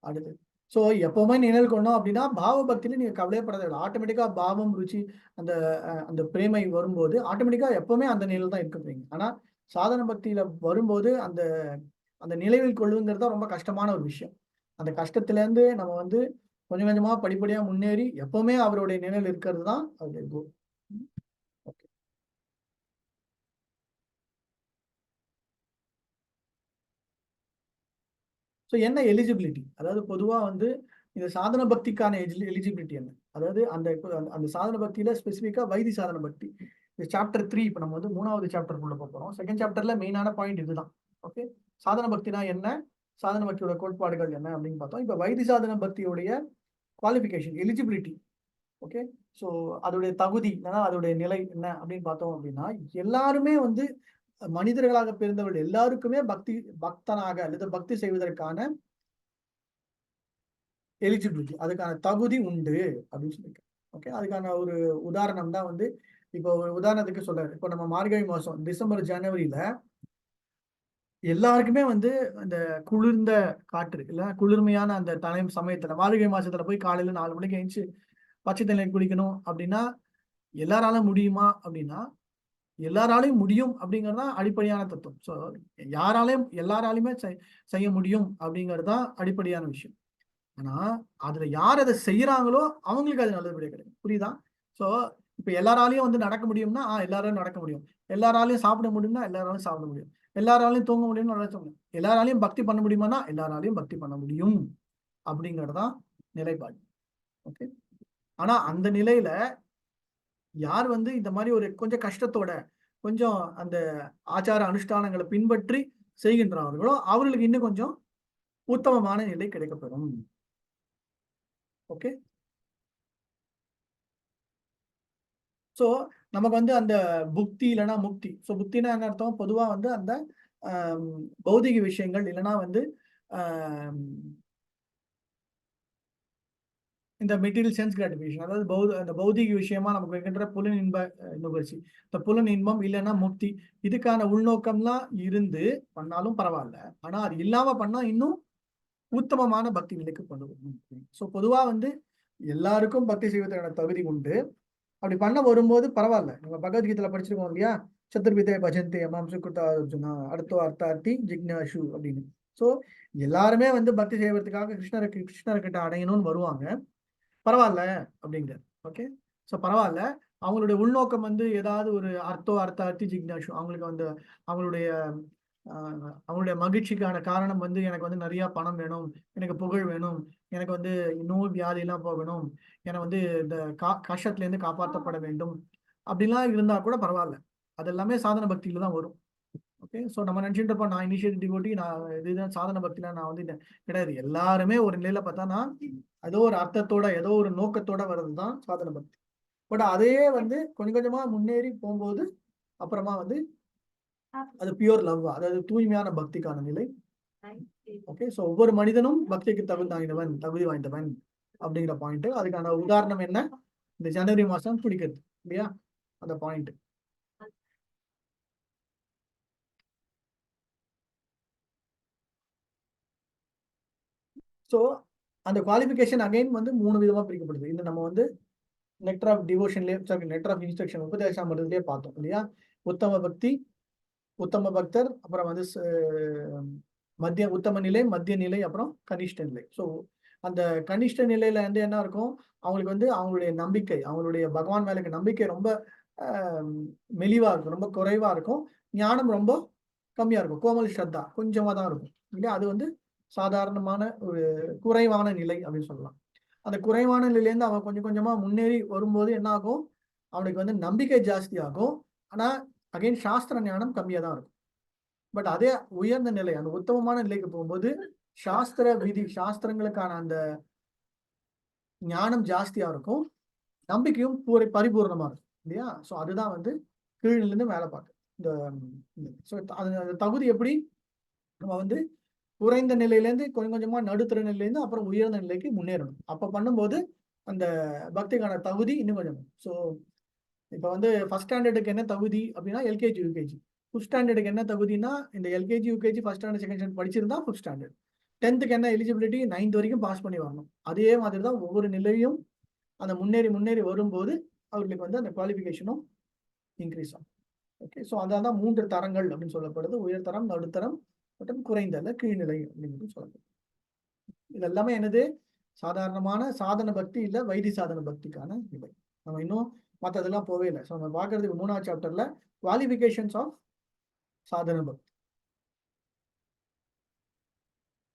அடுத்து ஸோ எப்பவுமே நினைவில் கொள்ளணும் அப்படின்னா பாவ பக்தியில நீங்க கவலையப்பட தேவை. ஆட்டோமேட்டிக்கா பாவம் ருச்சி அந்த அந்த பிரேமை வரும்போது ஆட்டோமேட்டிக்கா எப்பவுமே அந்த நிலையில் தான் இருக்க போறீங்க. ஆனா சாதன பக்தியில வரும்போது அந்த அந்த நினைவில் கொள்ளுங்கிறது தான் ரொம்ப கஷ்டமான ஒரு விஷயம். அந்த கஷ்டத்துல இருந்து நம்ம வந்து கொஞ்சம் கொஞ்சமா படிப்படியா முன்னேறி எப்பவுமே அவருடைய நினைவில் இருக்கிறது தான் அவருடைய கோல். ஓகே. ஸோ என்ன எலிஜிபிலிட்டி, அதாவது பொதுவா வந்து இந்த சாதன பக்திக்கான எலிஜிபிலிட்டி என்ன, அதாவது அந்த அந்த சாதன பக்தியில ஸ்பெசிஃபிக்கா வைதி சாதன பக்தி. இந்த சாப்டர் 3 இப்போ நம்ம வந்து 3வது சாப்டருக்குள்ள போறோம். செகண்ட் சாப்டர்ல மெயினான பாயிண்ட் இதுதான். ஓகே, சாதன பக்தினா என்ன, சாதன பக்தியோட கோட்பாடுகள் என்ன அப்படின்னு பார்த்தோம். இப்போ வைதி சாதன பக்தியுடைய குவாலிஃபிகேஷன், எலிஜிபிலிட்டி. ஓகே, ஸோ அதோடைய தகுதி இல்லைன்னா அதோடைய நிலை என்ன அப்படின்னு பார்த்தோம் அப்படின்னா, எல்லாருமே வந்து மனிதர்களாக பிறந்தவர்கள் எல்லாருக்குமே பக்தனாக அல்லது பக்தி செய்வதற்கான எலிஜிபிலிட்டி, அதுக்கான தகுதி உண்டு அப்படின்னு சொல்லியிருக்கேன். ஓகே, அதுக்கான ஒரு உதாரணம் தான் வந்து இப்போ ஒரு உதாரணத்துக்கு சொல்றாரு. இப்போ நம்ம மார்கழி மாசம் டிசம்பர் ஜனவரியில எல்லாருக்குமே வந்து அந்த குளிர்ந்த காற்று இல்ல குளிர்மையான அந்த சமயத்துல மார்கழி மாசத்துல போய் காலையில 4 மணிக்கு எழுந்துச்சு பச்சை தண்ணியில் குளிக்கணும் அப்படின்னா எல்லாரால முடியுமா அப்படின்னா எல்லாராலையும் முடியும் அப்படிங்கிறது தான் அடிப்படையான தத்துவம். ஸோ எல்லாராலையுமே செய்ய முடியும் அப்படிங்கிறது தான் அடிப்படையான விஷயம். ஆனா அதுல யார் அதை செய்யறாங்களோ அவங்களுக்கு அது நல்லபடியா கிடைக்கும். புரியுதா? ஸோ இப்ப எல்லாராலையும் வந்து நடக்க முடியும்னா எல்லாராலையும் நடக்க முடியும். எல்லாராலையும் சாப்பிட முடியும்னா எல்லாராலையும் சாப்பிட முடியும். எல்லாராலையும் தூங்க முடியும்னு நடக்க முடியும். எல்லாராலையும் பக்தி பண்ண முடியுமானா எல்லாராலையும் பக்தி பண்ண முடியும் அப்படிங்கறதுதான் நிலைப்பாடு. ஓகே, ஆனா அந்த நிலையில யார் வந்து இந்த மாதிரி ஒரு கொஞ்சம் கஷ்டத்தோட கொஞ்சம் அந்த ஆச்சார அனுஷ்டானங்களை பின்பற்றி செய்கின்றார்களோ அவர்களுக்கு இன்னும் கொஞ்சம் உத்தமமான நிலை கிடைக்கப்பெறும். ஓகே, ஸோ நமக்கு வந்து அந்த புக்தி இல்லைன்னா முக்தி. ஸோ புக்தினா என்ன அர்த்தம், பொதுவா வந்து அந்த பௌதிக விஷயங்கள் இல்லைன்னா வந்து இந்த மெட்டீரியல் சென்ஸ் கிராட்டிஃபிகேஷன், அதாவது அந்த பௌதிக விஷயமா நமக்கு வைக்கின்ற புலன் இன்ப நுகர்ச்சி, இந்த புலன் இன்பம் இல்லைன்னா முக்தி, இதுக்கான உள்நோக்கம்லாம் இருந்து பண்ணாலும் பரவாயில்ல. ஆனா அது இல்லாம பண்ணா இன்னும் உத்தமமான பக்தி நிலைக்கு கொண்டு வரும். ஸோ பொதுவா வந்து எல்லாருக்கும் பக்தி செய்வதற்கான தகுதி உண்டு. அப்படி பண்ண வரும்போது பரவாயில்ல. நம்ம பகவத்கீதையில படிச்சிருக்கோம் இல்லையா, சத்துர்விதே பஜந்தே மாம் சுக்ருதா அர்ஜுனா அடுத்தோ அர்த்தார்த்தி ஜிக்னாஷு அப்படின்னு. ஸோ எல்லாருமே வந்து பக்தி செய்வதற்காக கிருஷ்ணர்கிட்ட அடையணும்னு வருவாங்க. பரவாயில்ல அப்படிங்கிறார். ஓகே, ஸோ பரவாயில்ல. அவங்களுடைய உள்நோக்கம் வந்து ஏதாவது ஒரு அர்த்தார்த்தி ஜிக்னாஷு, அவங்களுக்கு வந்து அவங்களுடைய மகிழ்ச்சிக்கான காரணம் வந்து எனக்கு வந்து நிறைய பணம் வேணும், எனக்கு புகழ் வேணும், எனக்கு வந்து நோய் வியாதி எல்லாம் போகணும், எனக்கு வந்து இந்த கஷ்டத்துல இருந்து காப்பாற்றப்பட வேண்டும் அப்படிலாம் இருந்தா கூட பரவாயில்ல. அது எல்லாமே சாதன பக்தியில தான் வரும். ஓகே, ஸோ நம்ம நினைச்சிட்டு இருப்போம் நான் இனிஷியேட்டிவ் டிவோட்டி, நான் இதுதான் சாதன பக்தியில நான் வந்து கிடையாது. எல்லாருமே ஒரு நிலையில பார்த்தா ஏதோ ஒரு அர்த்தத்தோட ஏதோ ஒரு நோக்கத்தோட வர்றதுதான் சாதன பக்தி. பட் அதையே வந்து கொஞ்சம் கொஞ்சமா முன்னேறி போகும்போது அப்புறமா வந்து அது பியூர் லவ், அதாவது தூய்மையான பக்திக்கான நிலை. ஓகே, ஸோ ஒவ்வொரு மனிதனும் பக்திக்கு தகுதி வாய்ந்தவன் அப்படிங்கிற பாயிண்ட். அதுக்கான உதாரணம் என்ன, இந்த ஜனவரி மாசம் பிடிக்கிறது இல்லையா, அந்த பாயிண்ட். ஸோ அந்த குவாலிஃபிகேஷன் அகைன் வந்து 3 விதமா பிரிக்கப்படுது. இந்த நம்ம வந்து நெக்டர் ஆஃப் டிவோஷன்லேயே நெக்டர் ஆஃப் இன்ஸ்ட்ரக்ஷன் உபதேசாமிரதத்திலேயே பார்த்தோம் இல்லையா. உத்தம பக்தி, உத்தம பக்தர், அப்புறம் வந்து உத்தம நிலை, மத்திய நிலை, அப்புறம் கனிஷ்ட நிலை. ஸோ அந்த கனிஷ்ட நிலையில வந்து என்ன இருக்கும், அவங்களுக்கு வந்து அவங்களுடைய நம்பிக்கை, அவங்களுடைய பகவான் மேல இருக்க நம்பிக்கை ரொம்ப மெலிவா இருக்கும், ரொம்ப குறைவா இருக்கும். ஞானம் ரொம்ப கம்மியா இருக்கும், கோமல் ஸ்ரத்தா கொஞ்சமா தான் இருக்கும் இல்லையா. அது வந்து சாதாரணமான ஒரு குறைவான நிலை அப்படின்னு சொல்லலாம். அந்த குறைவான நிலையிலேருந்து அவன் கொஞ்சம் கொஞ்சமா முன்னேறி வரும்போது என்ன ஆகும், அவனுக்கு வந்து நம்பிக்கை ஜாஸ்தி ஆகும். ஆனா அகைன் சாஸ்திர ஞானம் கம்மியா தான் இருக்கும். பட் அதே உயர்ந்த நிலை, அந்த உத்தமமான நிலைக்கு போகும்போது சாஸ்திர விதி, சாஸ்திரங்களுக்கான அந்த ஞானம் ஜாஸ்தியா இருக்கும், நம்பிக்கையும் பரிபூர்ணமா இருக்கும் இல்லையா. ஸோ அதுதான் வந்து கீழிலிருந்து மேலே பார்க்க இந்த ஸோ அது தகுதி எப்படி நம்ம வந்து குறைந்த நிலையிலேருந்து கொஞ்சம் கொஞ்சமா நடுத்தர நிலையிலேருந்து அப்புறம் உயர்ந்த நிலைக்கு முன்னேறணும். அப்ப பண்ணும்போது அந்த பக்திக்கான தகுதி இன்னும் கொஞ்சம். ஸோ இப்போ வந்து ஃபர்ஸ்ட் ஸ்டாண்டர்டுக்கு என்ன தகுதி அப்படின்னா எல்கேஜி யூகேஜி. ஃபிஃப்த் ஸ்டாண்டர்டுக்கு என்ன தகுதினா இந்த LKG UKG first standard second standard படிச்சிருந்தா ஃபிஃப்த் ஸ்டாண்டர்ட். 10th என்ன எலிஜிபிலிட்டி 9th வரைக்கும் பாஸ் பண்ணி வரணும். அதே மாதிரி தான் ஒவ்வொரு நிலையும் அந்த முன்னேறி முன்னேறி வரும்போது அவர்களுக்கு வந்து அந்த குவாலிஃபிகேஷனும் இன்க்ரீஸ் ஆகும். ஓகே, ஸோ அதான் தான் 3 தரங்கள் அப்படின்னு சொல்லப்படுது. உயர்தரம், நடுத்தரம் மற்றும் குறைந்த கீழ்நிலை அப்படிங்கிறது சொல்லப்படுது. இது எல்லாமே என்னது சாதாரணமான சாதன பக்தி இல்ல வைத்தி சாதன பக்திக்கான நிலை. நம்ம இன்னும் மற்றதெல்லாம் போவே இல்லை. ஸோ நம்ம பார்க்கறதுக்கு 3வது சாப்டர்ல குவாலிஃபிகேஷன்ஸ் ஆஃப் சாதன பக்தி.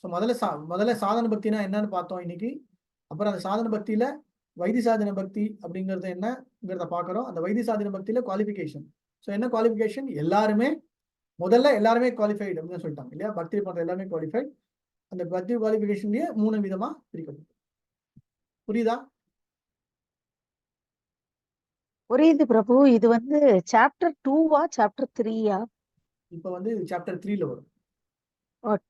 ஸோ முதல்ல சாதன பக்தினா என்னன்னு பார்த்தோம் இன்னைக்கு. அப்புறம் அந்த சாதன பக்தியில வைத்தி சாதன பக்தி அப்படிங்கிறது என்னங்கிறத பார்க்குறோம். அந்த வைத்தி சாதன பக்தியில குவாலிஃபிகேஷன். ஸோ என்ன குவாலிஃபிகேஷன்? முதல்ல எல்லாருமே குவாலிஃபைடு அப்படின்னு சொல்லிட்டாங்க இல்லையா? பக்தி பண்ற எல்லாமே குவாலிஃபைட். அந்த பக்தி குவாலிஃபிகேஷன்லயே 3 விதமா பிரிக்கப்படும். புரியுதா? புரியுது பிரபு. இது வந்து சாப்டர் 2வா சாப்டர் 3யா? இப்போ வந்து சாப்டர் 3ல வரும்.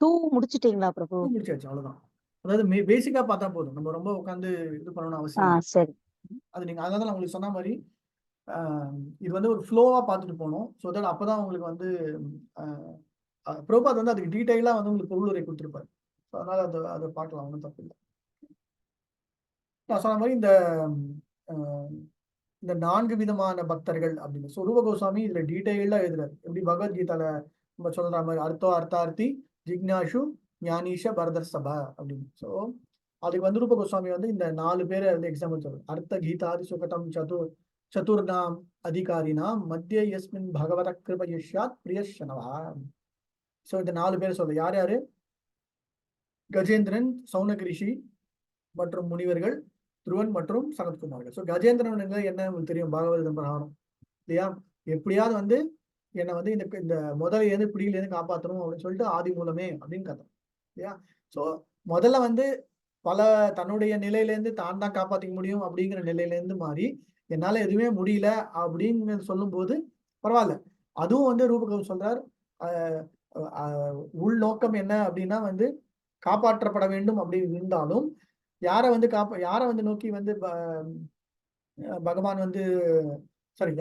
2 முடிச்சிட்டீங்களா பிரபு? முடிச்சாச்சு, அவ்வளவுதான். அதாவது பேசிக்கா பார்த்தா போதும். நம்ம ரொம்ப உட்காந்து இது பண்ணணும்னு அவசியம் இல்லை. சரி. அது நீங்க அதான் நான் உங்களுக்கு சொன்ன மாதிரி இது வந்து ஒரு ஃப்ளோவா பார்த்துட்டு போகணும். ஸோ தட் அப்பதான் உங்களுக்கு வந்து பிரபாத் வந்து அதுக்கு டீட்டெயிலா வந்து உங்களுக்கு பொருளுரை கொடுத்துருப்பாரு. ஸோ அதனால அதை பார்க்கலாம், ஒன்றும் தப்பு இல்லை. நான் சொன்ன மாதிரி இந்த 4 விதமான பக்தர்கள் அப்படின்னு ரூப கோஸ்வாமி இதுல டீட்டெயிலா எழுதுறாரு. எப்படி பகவத்கீதால நம்ம சொல்ற மாதிரி அர்த்தார்த்தி ஜிக்னாஷு ஞானீஷ பரதர் சபா அப்படின்னு. ஸோ அதுக்கு வந்து ரூப கோஸ்வாமி வந்து இந்த 4 பேரை வந்து எக்ஸாம்பிள் சொல்றாரு. அர்த்த கீதாதி சுகதம் சதுர்நாம் அதிகாரினாம் மத்திய யஸ்மின் பகவத கிருபயுஷ்யாத் பிரியஷனவா. ஸோ இந்த 4 பேர் சொல்ற யார் யாரு? கஜேந்திரன், சௌனக ரிஷி மற்றும் முனிவர்கள், துருவன் மற்றும் சனத்குமார்கள். ஸோ கஜேந்திரன் என்ன உங்களுக்கு தெரியும் பாகவதம் பிரகாரம் இல்லையா? எப்படியாவது வந்து என்னை வந்து இந்த முதலையிலேருந்து பிடியிலேருந்து காப்பாற்றணும் அப்படின்னு சொல்லிட்டு ஆதி மூலமே அப்படின்னு கதை இல்லையா? ஸோ முதல்ல வந்து பல தன்னுடைய நிலையிலேருந்து தான் தான் காப்பாற்றிக்க முடியும் அப்படிங்கிற நிலையிலேருந்து மாறி என்னால எதுவுமே முடியல அப்படின்னு சொல்லும் போது பரவாயில்ல. அதுவும் வந்து ரூபகவி சொல்றார் உள் நோக்கம் என்ன அப்படின்னா வந்து காப்பாற்றப்பட வேண்டும் அப்படின்னு இருந்தாலும் யாரை வந்து நோக்கி வந்து பகவான் வந்து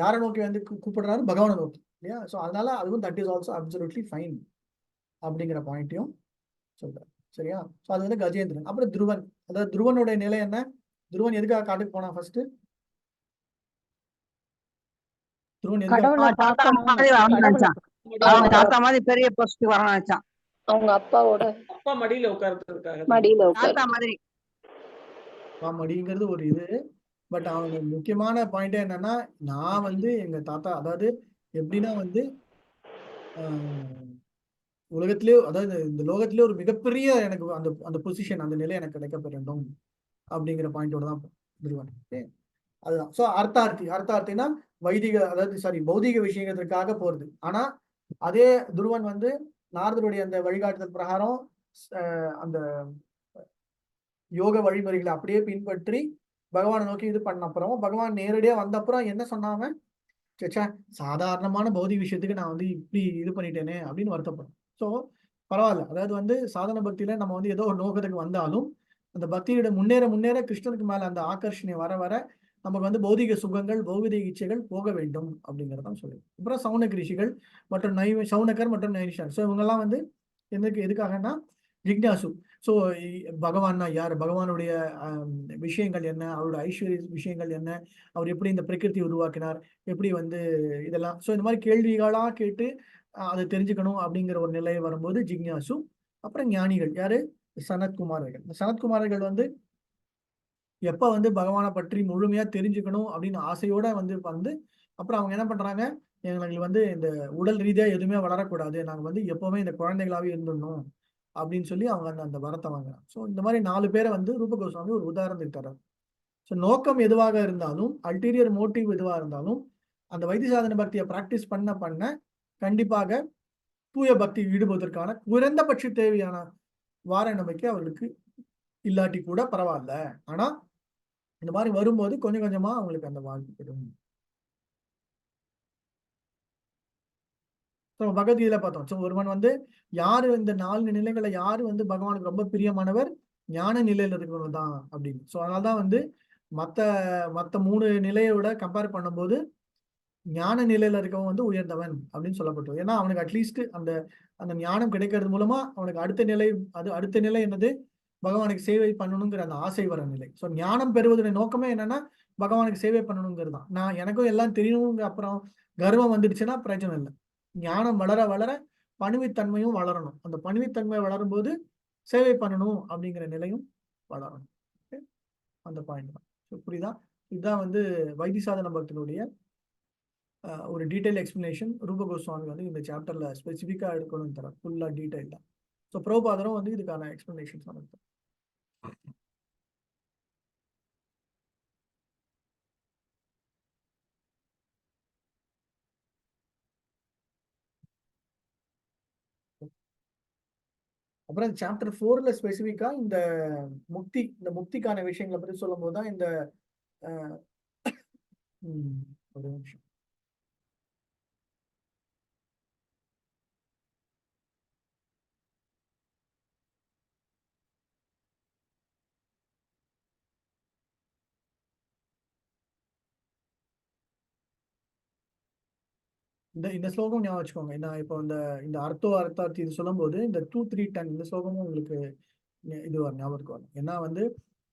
யாரை நோக்கி வந்து கூப்பிடுறாரு? பகவானை நோக்கி இல்லையா? ஸோ அதனால அதுவும் that is also absolutely fine அப்படிங்கிற பாயிண்ட்டையும் சொல்றாரு. சரியா? ஸோ அது வந்து கஜேந்திரன். அப்புறம் துருவன். அதாவது துருவனுடைய நிலை என்ன? துருவன் எதுக்காக காட்டுக்கு போனா? ஃபர்ஸ்ட் துருவன் பெரிய போஸ்ட் வரணும். அவங்க அப்பாவோட அப்பா மடியில உட்கார்றதுக்காக மடிங்கிறது ஒரு இது. பட் அவங்க முக்கியமான பாயிண்ட் என்னன்னா, நான் வந்து எங்க தாத்தா, அதாவது எப்படின்னா வந்து உலகத்திலே, அதாவது இந்த லோகத்திலே ஒரு மிகப்பெரிய எனக்கு அந்த பொசிஷன், அந்த நிலை எனக்கு கிடைக்க வேண்டும் அப்படிங்கிற பாயிண்டோட தான் திருவன். அதுதான். ஸோ அர்த்தார்த்தினா வைதிக, அதாவது பௌதிக விஷயங்களுக்காக போறது. ஆனா அதே துருவன் வந்து நாரதருடைய அந்த வழிகாட்டுதல் பிரகாரம் அந்த யோக வழிமுறைகளை அப்படியே பின்பற்றி பகவானை நோக்கி இது பண்ண அப்புறம் பகவான் நேரடியா வந்த அப்புறம் என்ன சொன்னாங்க? சேச்சா, சாதாரணமான பௌதிக விஷயத்துக்கு நான் வந்து இப்படி இது பண்ணிட்டேனே அப்படின்னு வருத்தப்படும். ஸோ பரவாயில்ல. அதாவது வந்து சாதன பக்தியில நம்ம வந்து ஏதோ ஒரு நோக்கத்துக்கு வந்தாலும் அந்த பக்தியோட முன்னேற முன்னேற கிருஷ்ணனுக்கு மேல அந்த ஆகர்ஷணை வர வர நமக்கு வந்து பௌதிக சுகங்கள், பௌதிக இச்சைகள் போக வேண்டும் அப்படிங்கிறதான் சொல்லி. அப்புறம் சௌனக ரிஷிகள் மற்றும் சௌனகர் மற்றும் நைனிஷார். ஸோ இவங்கெல்லாம் வந்து எதுக்காகனா ஜிக்னாசு. ஸோ பகவான்னா யார்? பகவானுடைய விஷயங்கள் என்ன? அவருடைய ஐஸ்வர்ய விஷயங்கள் என்ன? அவர் எப்படி இந்த பிரகிருதி உருவாக்கினார்? எப்படி வந்து இதெல்லாம். ஸோ இந்த மாதிரி கேள்விகளா கேட்டு அதை தெரிஞ்சுக்கணும் அப்படிங்கிற ஒரு நிலை வரும்போது ஜிக்னாசு. அப்புறம் ஞானிகள் யாரு? சனத்குமாரர்கள். சனத்குமாரர்கள் வந்து எப்ப வந்து பகவானை பற்றி முழுமையா தெரிஞ்சுக்கணும் அப்படின்னு ஆசையோட வந்து அப்புறம் அவங்க என்ன பண்றாங்க? எங்களுக்கு வந்து இந்த உடல் ரீதியா எதுவுமே வளரக்கூடாது, நாங்க வந்து எப்பவுமே இந்த குழந்தைகளாவே இருந்துடணும் அப்படின்னு சொல்லி அவங்க அந்த வரத்தை வாங்குறாங்க. ஸோ இந்த மாதிரி 4 பேரை வந்து ரூப கோஸ்வாமி ஒரு உதாரணத்துக்கு தர்றாரு. ஸோ நோக்கம் எதுவாக இருந்தாலும், அல்டீரியர் மோட்டிவ் எதுவாக இருந்தாலும், அந்த வைத்திய சாதன பக்தியை பிராக்டிஸ் பண்ண கண்டிப்பாக தூய பக்தி ஈடுபடுவதற்கான குறைந்தபட்ச தேவையான வார நம்பிக்கை அவர்களுக்கு இல்லாட்டி கூட பரவாயில்ல. ஆனா இந்த மாதிரி வரும்போது கொஞ்சம் கொஞ்சமா அவங்களுக்கு அந்த வாழ்க்கை பெறும். பகவத்கீதையில பார்த்தோம். ஸோ ஒருவன் வந்து யாரு இந்த 4 நிலைகளை யாரு வந்து பகவானுக்கு ரொம்ப பிரியமானவர்? ஞான நிலையில இருக்கிறவங்க தான் அப்படின்னு. ஸோ அதனால்தான் வந்து மத்த 3 நிலையோட கம்பேர் பண்ணும்போது ஞான நிலையில இருக்கவன் வந்து உயர்ந்தவன் அப்படின்னு சொல்லப்பட்டது. ஏன்னா அவனுக்கு அட்லீஸ்ட் அந்த அந்த ஞானம் கிடைக்கிறது மூலமா அவனுக்கு அடுத்த நிலை, அடுத்த நிலை என்னது, பகவானுக்கு சேவை பண்ணணுங்கிற அந்த ஆசை வர நிலை. ஸோ ஞானம் பெறுவதோட நோக்கமே என்னன்னா பகவானுக்கு சேவை பண்ணணுங்கிறது தான். நான் எனக்கும் எல்லாம் தெரியணுங்கிற அப்புறம் கர்வம் வந்துடுச்சுன்னா பிரச்சனை இல்லை. ஞானம் வளர வளர பணிவுத்தன்மையும் வளரணும். அந்த பணிவுத்தன்மை வளரும் போது சேவை பண்ணணும் அப்படிங்கிற நிலையும் வளரணும். அந்த பாயிண்ட் தான். ஸோ புரியுதா? இதுதான் வந்து வைத்தியசாதன பக்தனுடைய ஒரு டீடைல் எக்ஸ்பிளனேஷன். ரூப கோஸ்வாமி வந்து இந்த சாப்டர்ல ஸ்பெசிஃபிக்கா எடுக்கணும்னு தர ஃபுல்லா டீடைல் தான். ஸோ பிரபுபாதரும் வந்து இதுக்கான எக்ஸ்பிளனேஷன் சொன்னாங்க. அப்புறம் சாப்டர் 4ல ஸ்பெசிஃபிக்கா இந்த முக்திக்கான விஷயங்களை பற்றி சொல்லும் போது தான் இந்த ஒரு நிமிஷம். இந்த ஸ்லோகம் ஞாபகம் வச்சுக்கோங்க. இப்போ இந்த அர்த்தார்த்தி இது சொல்லும் போது இந்த 2-3-10 இந்த ஸ்லோகமும் உங்களுக்கு இது ஞாபகம் வரும். ஏன்னா வந்து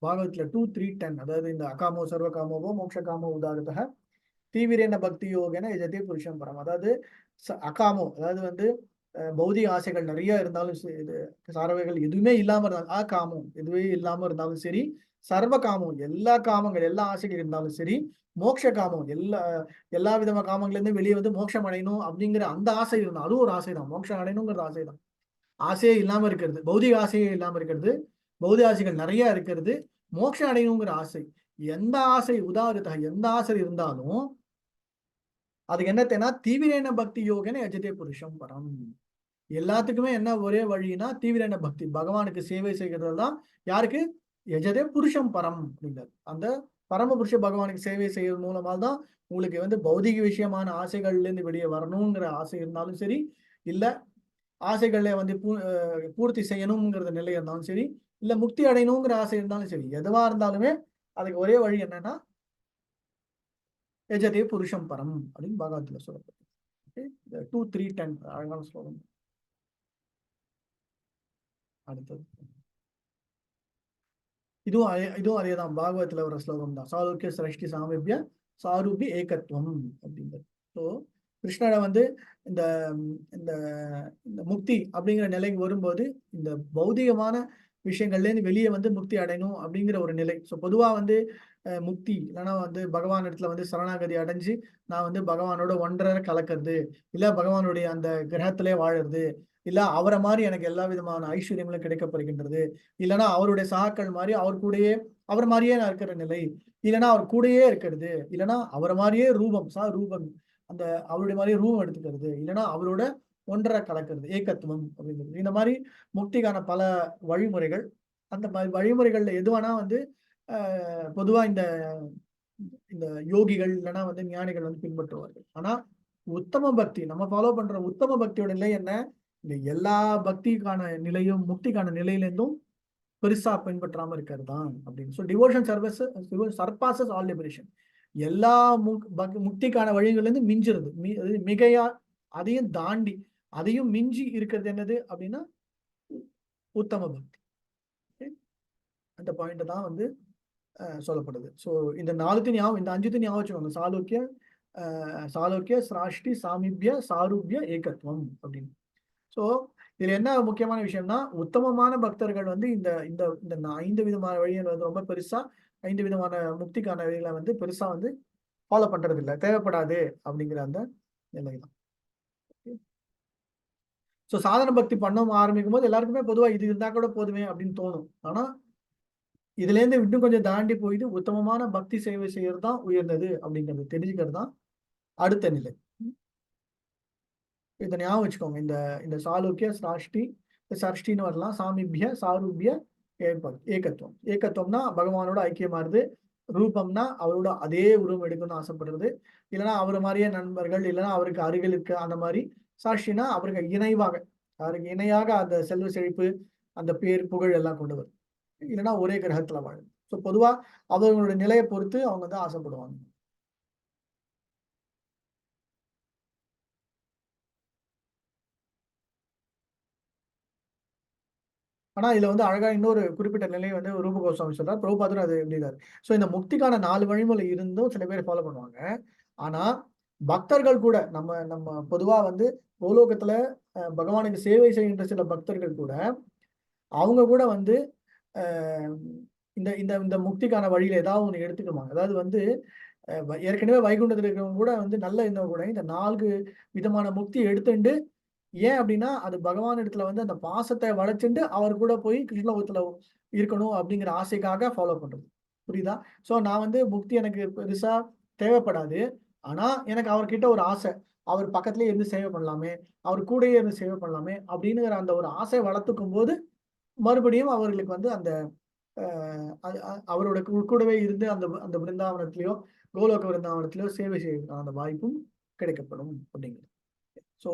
பாகவத்துல 2-3-10, அதாவது இந்த அகாமோ சர்வ காமோவோ மோட்ச காமோ உதாரணத்தக தீவிரேன பக்தி யோகன எஜதே புருஷம் பரம். அதாவது அகாமோ, அதாவது வந்து பௌதிக ஆசைகள் நிறைய இருந்தாலும் இது சாரவைகள் எதுவுமே இல்லாம இருந்தாலும், காமம் எதுவே இல்லாம இருந்தாலும் சரி, சர்வ காமம் எல்லா காமங்கள் எல்லா ஆசைகள் இருந்தாலும் சரி, மோட்ச காமம் எல்லா விதமான காமங்கள்ல வெளியே வந்து மோட்சம் அடையணும் அப்படிங்கிற அந்த ஆசை இருந்தால் அதுவும் ஒரு ஆசை தான். மோட்சம் அடையணுங்கிறது ஆசை தான். ஆசையே இல்லாம இருக்கிறது, பௌதிக ஆசையே இல்லாம இருக்கிறது, பௌதிக ஆசைகள் நிறைய இருக்கிறது, மோட்சம் அடையணுங்கிற ஆசை. எந்த ஆசை உதாரணத்தாக எந்த ஆசை இருந்தாலும் அதுக்கு என்னத்தேனா தீவிரேன பக்தி யோகன எஜதே புருஷம் பரம். எல்லாத்துக்குமே என்ன ஒரே வழினா தீவிரேன பக்தி, பகவானுக்கு சேவை செய்கிறது தான் யாருக்கு, எஜதே புருஷம் பரம் அப்படிங்கிறது. அந்த பரம புருஷ பகவானுக்கு சேவை செய்யறது மூலமா தான் உங்களுக்கு வந்து பௌதிக விஷயமான ஆசைகள்ல இருந்து வெளியே வரணுங்கிற ஆசை இருந்தாலும் சரி, இல்ல ஆசைகளை வந்து பூர்த்தி செய்யணுங்கிறத நிலை இருந்தாலும் சரி, இல்ல முக்தி அடையணுங்கிற ஆசை இருந்தாலும் சரி, எதுவா இருந்தாலுமே அதுக்கு ஒரே வழி என்னன்னா எஜதே புருஷம் பரம் அப்படின்னு பாகவத்துல சொல்லப்பட்டு 2-3-10 அழகான ஸ்லோகம். அடுத்தது இதுவும் அதேதான், பாகவத்துல ஒரு ஸ்லோகம் தான். சாலோக்கிய சிரஷ்டி சாமிபிய சாரூபி ஏகத்துவம் அப்படிங்கிறது. ஸோ கிருஷ்ணரை வந்து இந்த இந்த முக்தி அப்படிங்கிற நிலைக்கு வரும்போது இந்த பௌதிகமான விஷயங்கள்லேருந்து வெளியே வந்து முக்தி அடையணும் அப்படிங்கிற ஒரு நிலை. ஸோ பொதுவாக வந்து முக்தி இல்லைன்னா வந்து பகவான் இடத்துல வந்து சரணாகதி அடைஞ்சு நான் வந்து பகவானோட ஒன்றரை கலக்கிறது, இல்லை பகவானுடைய அந்த கிரகத்திலே வாழறது, இல்ல அவரை மாதிரி எனக்கு எல்லா விதமான ஐஸ்வர்யங்களும் கிடைக்கப்படுகின்றது, இல்லைன்னா அவருடைய சகாக்கள் மாதிரி அவர் கூடயே அவர் மாதிரியே நான் இருக்கிற நிலை, இல்லைன்னா அவர் கூடயே இருக்கிறது, இல்லைன்னா அவரை மாதிரியே ரூபம் ரூபம் அந்த அவருடைய மாதிரியே ரூபம் எடுத்துக்கிறது, இல்லைன்னா அவரோட ஒன்றரை கலக்கிறது, ஏகத்துவம் அப்படிங்கிறது. இந்த மாதிரி முக்திக்கான பல வழிமுறைகள். அந்த மாதிரி வழிமுறைகள்ல எதுவானா வந்து பொதுவா இந்த இந்த யோகிகள் இல்லைன்னா வந்து ஞானிகள் வந்து பின்பற்றுவார்கள். ஆனா உத்தம பக்தி நம்ம ஃபாலோ பண்ற உத்தம பக்தியோட நிலை என்ன, இந்த எல்லா பக்திக்கான நிலையும் முக்திக்கான நிலையிலிருந்தும் பெருசா பின்பற்றாம இருக்கிறது தான் அப்படின்னு. So devotion service surpasses all liberation. எல்லா முக்திக்கான வழிகள்லேருந்து மிஞ்சிருது, மிகையா அதையும் தாண்டி அதையும் மிஞ்சி இருக்கிறது என்னது அப்படின்னா உத்தம பக்தி. அந்த பாயிண்ட் தான் வந்து சொல்லப்படுது. ஸோ இந்த 4 ஞாபகம், இந்த 5 ஞாபகம் வச்சுக்கோங்க. சாலோக்கிய சிராஷ்டி சாமிபிய சாரூபிய ஏகத்துவம் அப்படின்னு. ஸோ இதுல என்ன முக்கியமான விஷயம்னா உத்தமமான பக்தர்கள் வந்து இந்த இந்த இந்த 5 விதமான வழிகள் வந்து ரொம்ப பெருசா 5 விதமான முக்திக்கான வழிகளை வந்து பெருசா வந்து ஃபாலோ பண்றது இல்லை, தேவைப்படாது அப்படிங்கிற அந்த நிலை தான். ஸோ சாதன பக்தி பண்ண ஆரம்பிக்கும் போது எல்லாருக்குமே பொதுவாக இது இருந்தா கூட போதுமே அப்படின்னு தோணும். ஆனா இதுல இருந்து இன்னும் கொஞ்சம் தாண்டி போயிட்டு உத்தமமான பக்தி சேவை செய்யறது தான் உயர்ந்தது அப்படிங்கிறது தெரிஞ்சுக்கிறது தான் அடுத்த நிலை. இதை ஞாபகம் வச்சுக்கோங்க. இந்த இந்த சாலோக்கிய சஷ்டின்னு வரலாம், சாமிபிய சாரூபிய ஏகத்துவம். ஏகத்துவம்னா பகவானோட ஐக்கியமாறுது, ரூபம்னா அவரோட அதே உருவம் எடுக்கணும்னு ஆசைப்படுறது, இல்லைன்னா அவர் மாதிரியே நண்பர்கள், இல்லைன்னா அவருக்கு அருகில் இருக்க அந்த மாதிரி. சாஷ்டினா அவருக்கு இணையாக அந்த செல்வ செழிப்பு, அந்த பேர் புகழ் எல்லாம் கொண்டு வரும், இல்லைன்னா ஒரே கிரகத்துல வாழும். ஸோ பொதுவா அவங்களோட நிலையை பொறுத்து அவங்க வந்து ஆசைப்படுவாங்க. ஆனா இதுல வந்து அழகா இன்னொரு குறிப்பிட்ட நிலை வந்து ரூப கோஸ்வாமி சொல்றார், பிரபுபாதரும் அது எப்படின்னாரு. ஸோ இந்த முக்திக்கான 4 வழிமுறை இருந்தும் சில பேர் ஃபாலோ பண்ணுவாங்க. ஆனா பக்தர்கள் கூட நம்ம நம்ம பொதுவா வந்து கோலோகத்துல பகவானுக்கு சேவை செய்கின்ற சில பக்தர்கள் கூட அவங்க கூட வந்து அஹ், இந்த இந்த இந்த முக்திக்கான வழியில ஏதாவது ஒண்ணு எடுத்துக்குவாங்க. அதாவது வந்து ஏற்கனவே வைகுண்டத்துல இருக்கிறவங்க கூட வந்து நல்ல இருந்தவங்க கூட இந்த 4 விதமான முக்தி எடுத்துண்டு, ஏன் அப்படின்னா அது பகவான் இடத்துல வந்து அந்த பாசத்தை வளைச்சுண்டு அவர் கூட போய் கிருஷ்ணலோகத்துல இருக்கணும் அப்படிங்கிற ஆசைக்காக ஃபாலோ பண்றது. புரியுதா? சோ நான் வந்து முக்தி எனக்கு பெருசா தேவைப்படாது. ஆனா எனக்கு அவர்கிட்ட ஒரு ஆசை. அவர் பக்கத்திலேயே இருந்து சேவை பண்ணலாமே, அவர் கூடயே இருந்து சேவை பண்ணலாமே அப்படிங்கிற அந்த ஒரு ஆசை வளர்த்துக்கும் போது மறுபடியும் அவர்களுக்கு வந்து அந்த அவரோட கூடவே இருந்து அந்த அந்த பிருந்தாவனத்திலயோ கோலோக பிருந்தாவனத்திலயோ சேவை செய்யறதுக்கான அந்த வாய்ப்பும் கிடைக்கப்படும் அப்படிங்கிறது. சோ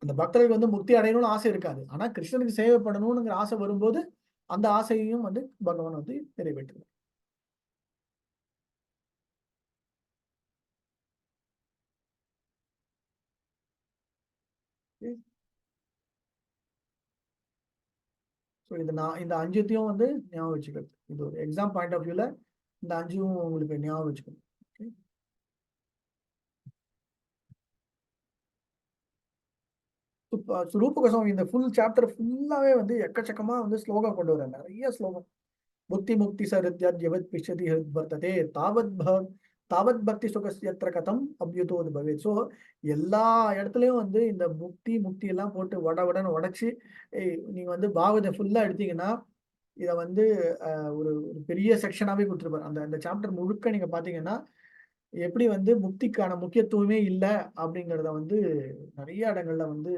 அந்த பக்தர்களுக்கு வந்து முக்தி அடையணும்னு ஆசை இருக்காது. ஆனா கிருஷ்ணனுக்கு சேவை பண்ணணும்ங்கிற ஆசை வரும்போது அந்த ஆசையையும் வந்து பகவான் வந்து நிறைவேற்றுவார். ஸோ இது நான் இந்த 5த்தையும் வந்து ஞாபகம் வச்சுக்கிறது. இது ஒரு எக்ஸாம் பாயிண்ட் ஆஃப் வியூல இந்த 5ம் உங்களுக்கு ஞாபகம் வச்சுக்கணும். Okay? ரூப கோஸ்வாமி இந்த ஃபுல் சாப்டர் ஃபுல்லாவே வந்து எக்கச்சக்கமா வந்து ஸ்லோகா கொண்டு வர நிறைய ஸ்லோகம். புத்தி முக்தி சரித்யத் யவத் பிஷதி ஹிருத் வர்த்ததே தாவத் பக்தி சுகஸ்யத்ர கதம் அப்யுதோத் பவேத். ஸோ எல்லா இடத்துலயும் வந்து இந்த முக்தி எல்லாம் போட்டு வடன்னு உடைச்சு நீங்க வந்து பாகவதம் ஃபுல்லா எடுத்தீங்கன்னா இதை வந்து ஒரு ஒரு பெரிய செக்ஷனாவே கொடுத்துருப்பாரு. அந்த அந்த சாப்டர் முழுக்க நீங்க பாத்தீங்கன்னா எப்படி வந்து முக்திக்கான முக்கியத்துவமே இல்லை அப்படிங்கிறத வந்து நிறைய இடங்கள்ல வந்து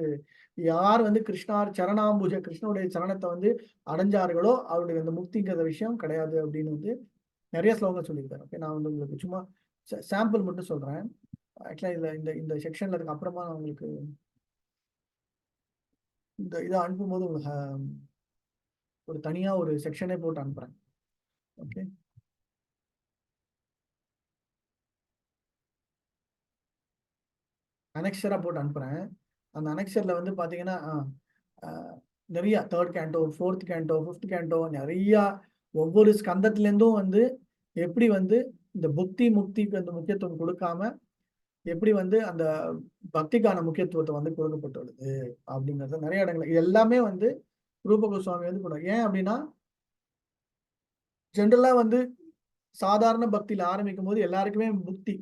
யார் வந்து கிருஷ்ணனுடைய சரணத்தை வந்து அடைஞ்சார்களோ அவருடைய அந்த முக்திங்கிற விஷயம் கிடையாது அப்படின்னு வந்து நிறைய ஸ்லோகங்கள் சொல்லியிருக்காரு. ஓகே, நான் வந்து உங்களுக்கு சும்மா சாம்பிள் மட்டும் சொல்றேன். ஆக்சுவலா இதுல இந்த இந்த செக்ஷன்ல அதுக்கு அப்புறமா நான் உங்களுக்கு இந்த இதை அனுப்பும்போது ஒரு தனியா ஒரு செக்ஷனே போட்டு அனுப்புறேன். ஓகே, அனெக்ஷரா போட்டு அனுப்புறேன். அந்த அனெக்ஷர்ல வந்து பாத்தீங்கன்னா நிறைய 3rd canto 4th canto 5th canto நிறைய ஒவ்வொரு ஸ்கந்தத்துல இருந்தும் வந்து எப்படி வந்து இந்த முக்திக்கு அந்த முக்கியத்துவம் கொடுக்காம எப்படி வந்து அந்த பக்திக்கான முக்கியத்துவத்தை வந்து கொடுக்கப்பட்டுள்ளது அப்படிங்கிறது நிறைய இடங்கள். இது எல்லாமே வந்து ரூப கோஸ்வாமி வந்து போடுறாங்க. ஏன் அப்படின்னா ஜென்ரலா வந்து சாதாரண பக்தியில ஆரம்பிக்கும் போது எல்லாருக்குமே முக்தி,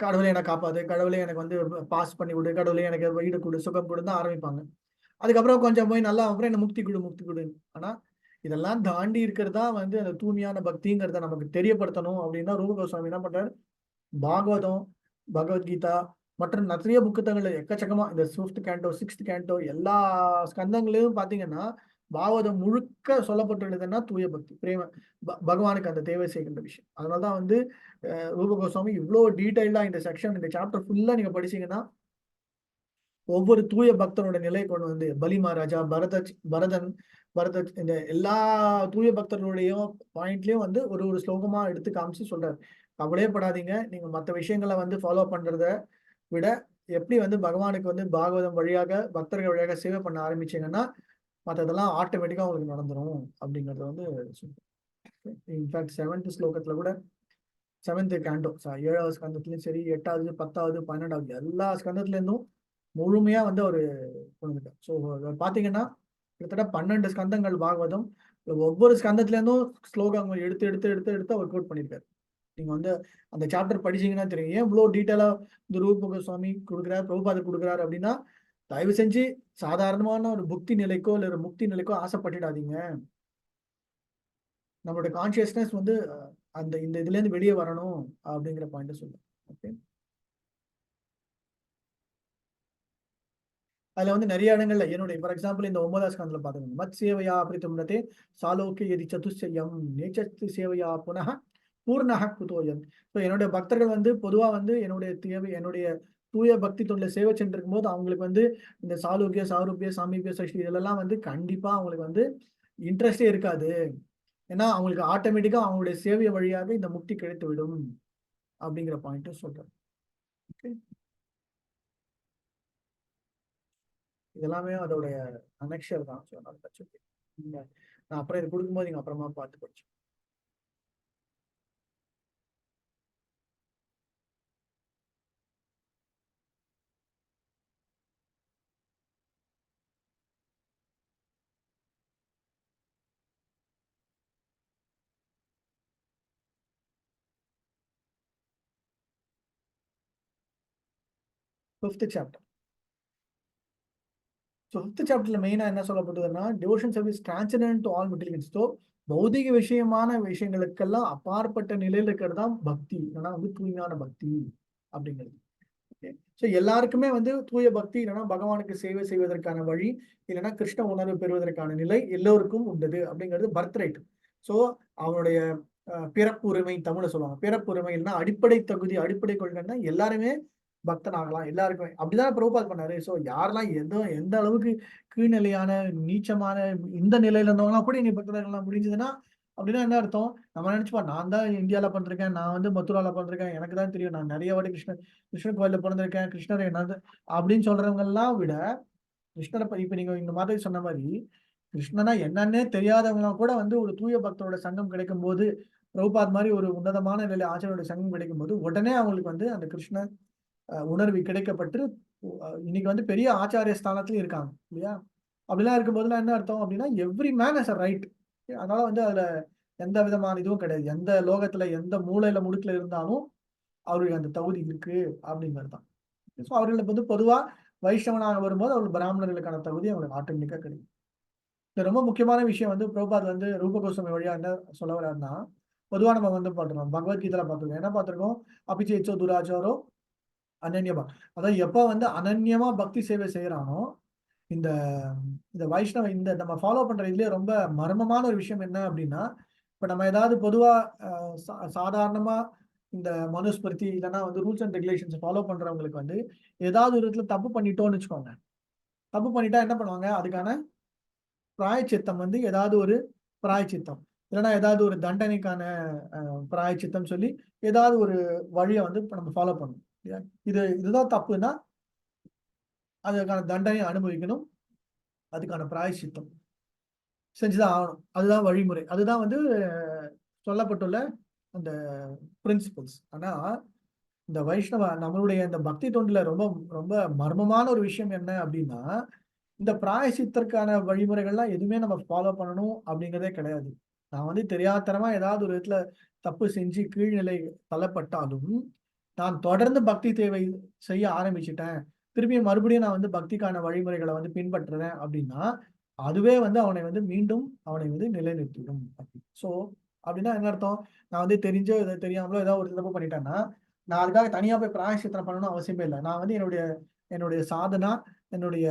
கடவுளை எனக்கு காப்பாது, கடவுளை எனக்கு வந்து பாஸ் பண்ணி விடு, கடவுளை எனக்கு வீடு கொடு, சுகம் கொடுன்னு தான் ஆரம்பிப்பாங்க. அதுக்கப்புறம் கொஞ்சம் போய் நல்லா அப்புறம் என்ன முக்தி கொடு. ஆனா இதெல்லாம் தாண்டி இருக்கிறதா வந்து அந்த தூய்மையான பக்திங்கிறத நமக்கு தெரியப்படுத்தணும் அப்படின்னா ரூப கோஸ்வாமி என்ன பண்றாரு, பாகவதம், பகவத்கீதா மற்றும் நிறைய புத்தகங்கள் எக்கச்சக்கமா இந்த 5th கேண்டோ 6th கேண்டோ எல்லா ஸ்கந்தங்களையும் பாத்தீங்கன்னா பாகவதம் முழுக்க சொல்லப்பட்டுள்ளதுன்னா தூய பக்தி, பிரேம, பகவானுக்கு அந்த தேவை செய்கின்ற விஷயம். அதனாலதான் வந்து ரூப கோஸ்வாமி இவ்வளவு டீடைல்டா இந்த செக்ஷன் இந்த சாப்டர் ஃபுல்லா நீங்க படிச்சீங்கன்னா ஒவ்வொரு தூய பக்தனோட நிலை கொண்டு வந்து பலி மகாராஜா, பரதன் இந்த எல்லா தூய பக்தர்களுடைய பாயிண்ட்லயும் வந்து ஒரு ஒரு ஸ்லோகமா எடுத்து காமிச்சு சொல்றாரு. கவலையே படாதீங்க, நீங்க மற்ற விஷயங்களை வந்து ஃபாலோ பண்றத விட எப்படி வந்து பகவானுக்கு வந்து பாகவதம் வழியாக பக்தர்கள் வழியாக சேவை பண்ண ஆரம்பிச்சீங்கன்னா மற்றதெல்லாம் ஆட்டோமேட்டிக்கா உங்களுக்கு நடந்துரும் அப்படிங்கறத வந்து சொல்றேன். இன்ஃபேக்ட் 7th ஸ்லோகத்துல கூட 7th கேண்டோ 7வது ஸ்கந்தத்திலயும் சரி 8வது 10வது 12வது எல்லா ஸ்கந்தத்துல இருந்தும் முழுமையா வந்து அவரு கொண்டுட்டார். ஸோ பாத்தீங்கன்னா கிட்டத்தட்ட 12 ஸ்கந்தங்கள் பாகவதம், ஒவ்வொரு ஸ்கந்தத்துல இருந்தும் ஸ்லோகங்கள் எடுத்து எடுத்து எடுத்து எடுத்து அவர் கோட் பண்ணியிருக்காரு. நீங்க வந்து அந்த சாப்டர் படிச்சீங்கன்னா தெரியும் ஏன் இவ்வளவு டீட்டெயிலா இந்த ரூப கோஸ்வாமி கொடுக்குறாரு, பிரபுபாதர் கொடுக்குறாரு அப்படின்னா தயவு செஞ்சு சாதாரணமான ஒரு புக்தி நிலைக்கோ இல்ல ஒரு முக்தி நிலைக்கோ ஆசைப்பட்டுடாதீங்க. நம்மளோட கான்சியஸ்னஸ் வந்து அந்த இந்த இதுல இருந்து வெளியே வரணும் அப்படிங்கிற பாயிண்ட் சொல்லுங்க. ஓகே, அதுல வந்து நிறைய இடங்கள்ல என்னுடைய ஃபார் எக்ஸாம்பிள் இந்த 9வது ஸ்கந்தத்துல பாத்துக்கோங்க, மத் சேவையா பிரித்தும்னதே சாலோக்கே எதி சதுஷ்சயம் நேச்சத்து சேவையா புனः பூர்ணஹ குதோயம். ஸோ என்னுடைய பக்தர்கள் வந்து பொதுவா வந்து என்னுடைய தூய பக்தி தொண்டில சேவை சென்றிருக்கும் போது அவங்களுக்கு வந்து இந்த சாரூபிய சாமீபிய சஷ்டி இதெல்லாம் வந்து கண்டிப்பா அவங்களுக்கு வந்து இன்ட்ரெஸ்டே இருக்காது. ஏன்னா அவங்களுக்கு ஆட்டோமேட்டிக்கா அவங்களுடைய சேவை வழியாக இந்த முக்தி கிடைத்து விடும் அப்படிங்கிற பாயிண்ட் சொல்றேன். ஓகே, இதெல்லாமே அதோடைய அனெக்ஷர் தான். ஸோ அதனால பிரச்சனை இல்லை. நான் அப்புறம் இது கொடுக்கும்போது நீங்க அப்புறமா பார்த்து படிச்சு. Fifth chapter. ஸோ ஃபிஃப்த் சாப்டர்ல மெயினா என்ன சொல்லப்படுதுன்னா, devotion service transcendent to all materials. So பௌதிக விஷயமான விஷயங்களுக்கெல்லாம் அப்பாற்பட்ட நிலையில இருக்கிறது தான் பக்தி, இல்லைன்னா வந்து தூய்மையான பக்தி அப்படிங்கிறது. ஸோ எல்லாருக்குமே வந்து தூய பக்தி இல்லைன்னா பகவானுக்கு சேவை செய்வதற்கான வழி, இல்லைன்னா கிருஷ்ண உணர்வு பெறுவதற்கான நிலை எல்லோருக்கும் உண்டது அப்படிங்கிறது பர்த் ரைட். ஸோ அவனுடைய பிறப்புரிமை, தமிழ சொல்லுவாங்க பிறப்புரிமைன்னா அடிப்படை தகுதி, அடிப்படை கொள்கைன்னா எல்லாருமே பக்தன் ஆகலாம் எல்லாருக்குமே. அப்படிதான் பிரபுபாத் பண்ணாரு. ஸோ யாரெல்லாம் எந்த அளவுக்கு கீழ்நிலையான நீச்சமான இந்த நிலையில இருந்தவங்களாம் கூட இனி பக்தர்கள்லாம் முடிஞ்சதுன்னா அப்படின்னா என்ன அர்த்தம்? நம்ம நினைச்சுப்பா, நான் தான் இந்தியாவில பண்றேன், நான் வந்து மதுரால பண்றேன், எனக்கு தான் தெரியும், நான் நிறைய வாட்டி கிருஷ்ணன் கோயில்ல பிறந்திருக்கேன், கிருஷ்ணர் என்னது அப்படின்னு சொல்றவங்க எல்லாம் விட கிருஷ்ணரை இப்ப நீங்க இந்த மாதிரி சொன்ன மாதிரி கிருஷ்ணனா என்னன்னே தெரியாதவங்க கூட வந்து ஒரு தூய பக்தரோட சங்கம் கிடைக்கும் போது, பிரபுபாத் மாதிரி ஒரு உன்னதமான நிலை ஆச்சாரியோட சங்கம் கிடைக்கும் போது உடனே அவங்களுக்கு வந்து அந்த கிருஷ்ண உணர்வு கிடைக்கப்பட்டு இன்னைக்கு வந்து பெரிய ஆச்சாரிய ஸ்தானத்துல இருக்காங்க இல்லையா? அப்படிலாம் இருக்கும்போதுலாம் என்ன அர்த்தம் அப்படின்னா, every man has a right. அதனால வந்து அதுல எந்த விதமான இதுவும் கிடையாது. எந்த லோகத்துல எந்த மூலையில முடுக்குல இருந்தாலும் அவருக்கு அந்த தகுதி இருக்கு அப்படிங்கிறது தான். ஸோ அவர்களுக்கு வந்து பொதுவா வைஷ்ணவனாக வரும்போது அவர்கள் பிராமணர்களுக்கான தகுதி அவங்களுக்கு ஆட்டோமேட்டிக்கா கிடைக்கும். இது ரொம்ப முக்கியமான விஷயம் வந்து பிரபுபாத் வந்து ரூப கோஸ்வாமி வழியா என்ன சொல்ல வர்றாருன்னா, பொதுவா நம்ம வந்து பார்த்துருக்கோம், பகவத்கீதையில பார்த்துருக்கோம், என்ன பார்த்திருக்கோம், அபிச்சேச்சோ துராச்சாரோ அனன்யமா. அதாவது எப்ப வந்து அனன்யமா பக்தி சேவை செய்யறானோ, இந்த இந்த வைஷ்ணவ இந்த நம்ம ஃபாலோ பண்ற இதுலயே ரொம்ப மர்மமான ஒரு விஷயம் என்ன அப்படின்னா, இப்ப நம்ம ஏதாவது பொதுவா சாதாரணமா இந்த மனுஸ்மிருதி இல்லைன்னா வந்து ரூல்ஸ் அண்ட் ரெகுலேஷன்ஸ் ஃபாலோ பண்றவங்களுக்கு வந்து ஏதாவது ஒரு இடத்துல தப்பு பண்ணிட்டோம்னு வச்சுக்கோங்க. தப்பு பண்ணிட்டா என்ன பண்ணுவாங்க, அதுக்கான பிராயச்சித்தம் வந்து ஏதாவது ஒரு பிராயச்சித்தம் இல்லைன்னா ஏதாவது ஒரு தண்டனைக்கான பிராயச்சித்தம் சொல்லி ஏதாவது ஒரு வழியை வந்து நம்ம ஃபாலோ பண்ணணும். இதுதான் தப்புன்னா அதுக்கான தண்டனை அனுபவிக்கணும், அதுக்கான பிராயச்சித்தம் செஞ்சுதான் ஆகணும். அதுதான் வழிமுறை, அதுதான் வந்து சொல்லப்பட்டுள்ள அந்த பிரின்சிபல்ஸ். ஆனா இந்த வைஷ்ணவ நம்மளுடைய இந்த பக்தி தொண்டுல ரொம்ப ரொம்ப மர்மமான ஒரு விஷயம் என்ன அப்படின்னா, இந்த பிராயசித்திற்கான வழிமுறைகள்லாம் எதுவுமே நம்ம ஃபாலோ பண்ணணும் அப்படிங்கிறதே கிடையாது. நான் வந்து தெரியாதனமா ஏதாவது ஒரு இடத்துல தப்பு செஞ்சு கீழ்நிலை தள்ளப்பட்டாலும் நான் தொடர்ந்து பக்தி தேவை செய்ய ஆரம்பிச்சுட்டேன், திருப்பியும் மறுபடியும் நான் வந்து பக்திக்கான வழிமுறைகளை வந்து பின்பற்றுறேன் அப்படின்னா அதுவே வந்து அவனை வந்து மீண்டும் அவனை வந்து நிலைநிறுத்திடும். ஸோ அப்படின்னா என்ன அர்த்தம், நான் வந்து தெரிஞ்சோ இதை தெரியாமலோ ஏதாவது ஒரு தப்பு பண்ணிட்டேன்னா நான் அதுக்காக தனியா போய் பிராயசித்தனை பண்ணணும் அவசியமே இல்லை. நான் வந்து என்னுடைய சாதனா, என்னுடைய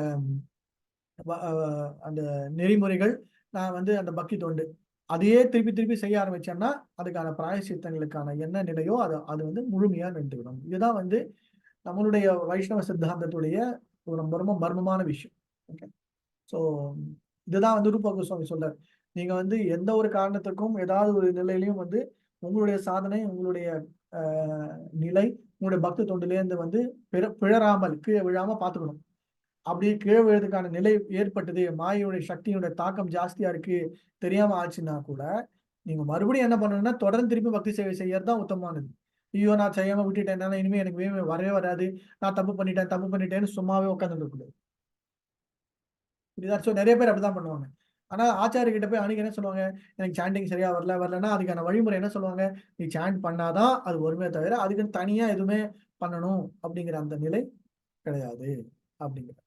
அந்த நெறிமுறைகள், நான் வந்து அந்த பக்தி தொண்டு அதையே திருப்பி திருப்பி செய்ய ஆரம்பிச்சேன்னா அதுக்கான பிராயசித்தங்களுக்கான என்ன நிலையோ அது வந்து முழுமையா நின்றுவிடும். இதுதான் வந்து நம்மளுடைய வைஷ்ணவ சித்தாந்தத்துடைய ஒரு ரொம்ப மர்மமான விஷயம். ஓகே, ஸோ இதுதான் வந்து ரூப கோஸ்வாமி சொல்றார். நீங்க வந்து எந்த ஒரு காரணத்துக்கும் ஏதாவது ஒரு நிலையிலையும் வந்து உங்களுடைய சாதனை, உங்களுடைய நிலை, உங்களுடைய பக்தி தொண்டிலேருந்து வந்து பிழறாமல் கீழே விழாம பார்த்துக்கணும். அப்படியே கீழே விழுறதுக்கான நிலை ஏற்பட்டது, மாயையுடைய சக்தியுடைய தாக்கம் ஜாஸ்தியா இருக்கு, தெரியாம ஆச்சுன்னா கூட நீங்க மறுபடியும் என்ன பண்ணணும்னா தொடர்ந்து திருப்பி பக்தி சேவை செய்யறது தான் உத்தமமானது. ஐயோ நான் செய்யாம விட்டுட்டேன், இனிமே எனக்கு வரவே வராது, நான் தப்பு பண்ணிட்டேன்னு சும்மாவே உட்காந்துட்டு இருக்கக்கூடாது. ஸோ நிறைய பேர் அப்படிதான் பண்ணுவாங்க. ஆனா ஆச்சாரிய கிட்ட போய் அன்னைக்கு என்ன சொல்லுவாங்க, எனக்கு சாண்டிங் சரியா வரலன்னா அதுக்கான வழிமுறை என்ன சொல்லுவாங்க, நீ சாண்ட் பண்ணாதான் அது வருமே தவிர அதுக்குன்னு தனியா எதுவுமே பண்ணணும் அப்படிங்கிற அந்த நிலை கிடையாது அப்படிங்கிற.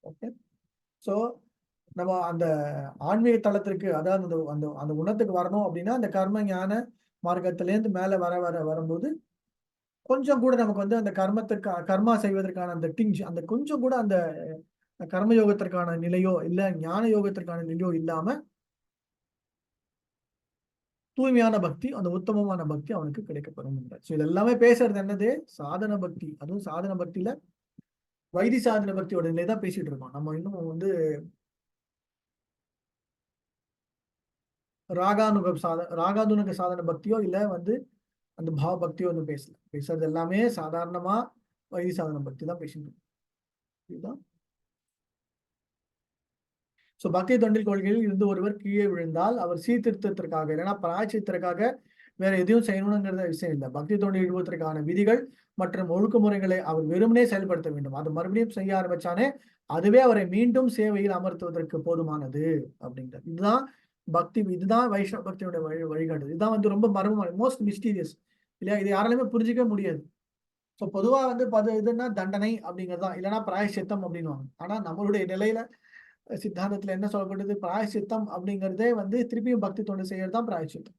ஓகே, ஸோ நம்ம அந்த ஆன்மீக தளத்திற்கு அதாவது அந்த அந்த அந்த குணத்துக்கு வரணும் அப்படின்னா அந்த கர்ம ஞான மார்க்கத்திலேருந்து மேல வரும்போது கொஞ்சம் கூட நமக்கு வந்து அந்த கர்மா செய்வதற்கான அந்த அந்த கொஞ்சம் கூட அந்த கர்ம யோகத்திற்கான நிலையோ இல்ல ஞான யோகத்திற்கான நிலையோ இல்லாம தூய்மையான பக்தி, அந்த உத்தமமான பக்தி அவனுக்கு கிடைக்கப்படும். ஸோ இது எல்லாமே பேசுறது என்னது, சாதன பக்தி. அதுவும் சாதன பக்தியில வைதி சாதன பக்தியோட நிலை தான் பேசிட்டு இருக்கோம். நம்ம இன்னும் வந்து ராகானுக சாதன பக்தியோ இல்ல வந்து அந்த பாவ பக்தியோ ஒன்றும் பேசுறது எல்லாமே சாதாரணமா வைதி சாதன பக்தி தான் பேசிட்டு இருக்கோம். இதுதான் ஸோ பக்தி தொண்டில் கொள்கையில் இருந்து ஒருவர் கீழே விழுந்தால் அவர் சீர்திருத்தத்திற்காக இல்லைன்னா பிராயச்சித்திற்காக வேற எதையும் செய்யணுங்கிறத விஷயம் இல்லை. பக்தி தொண்டில் ஈடுபடுவதற்கான விதிகள் மற்றும் ஒழுங்குமுறைகளை அவர் வெறுமனே செயல்படுத்த வேண்டும். அது மறுபடியும் செய்ய ஆரம்பிச்சானே அதுவே அவரை மீண்டும் சேவையில் அமர்த்துவதற்கு போதுமானது அப்படிங்கிறது. இதுதான் பக்தி, இதுதான் வைஷ்ணவ பக்தியோட வழிகாட்டு. இதுதான் வந்து ரொம்ப மர்மமான, மோஸ்ட் மிஸ்டீரியஸ் இல்லையா? இது யாராலுமே புரிஞ்சிக்க முடியாது. ஸோ பொதுவா வந்து இதுன்னா தண்டனை அப்படிங்கிறதான், இல்லைன்னா பிராயசித்தம் அப்படின்னுவாங்க. ஆனா நம்மளுடைய நிலையில சித்தாந்தத்துல என்ன சொல்லப்படுது, பிராயசித்தம் அப்படிங்கிறதே வந்து திருப்பியும் பக்தி தொண்டு செய்யறது தான் பிராயசித்தம்.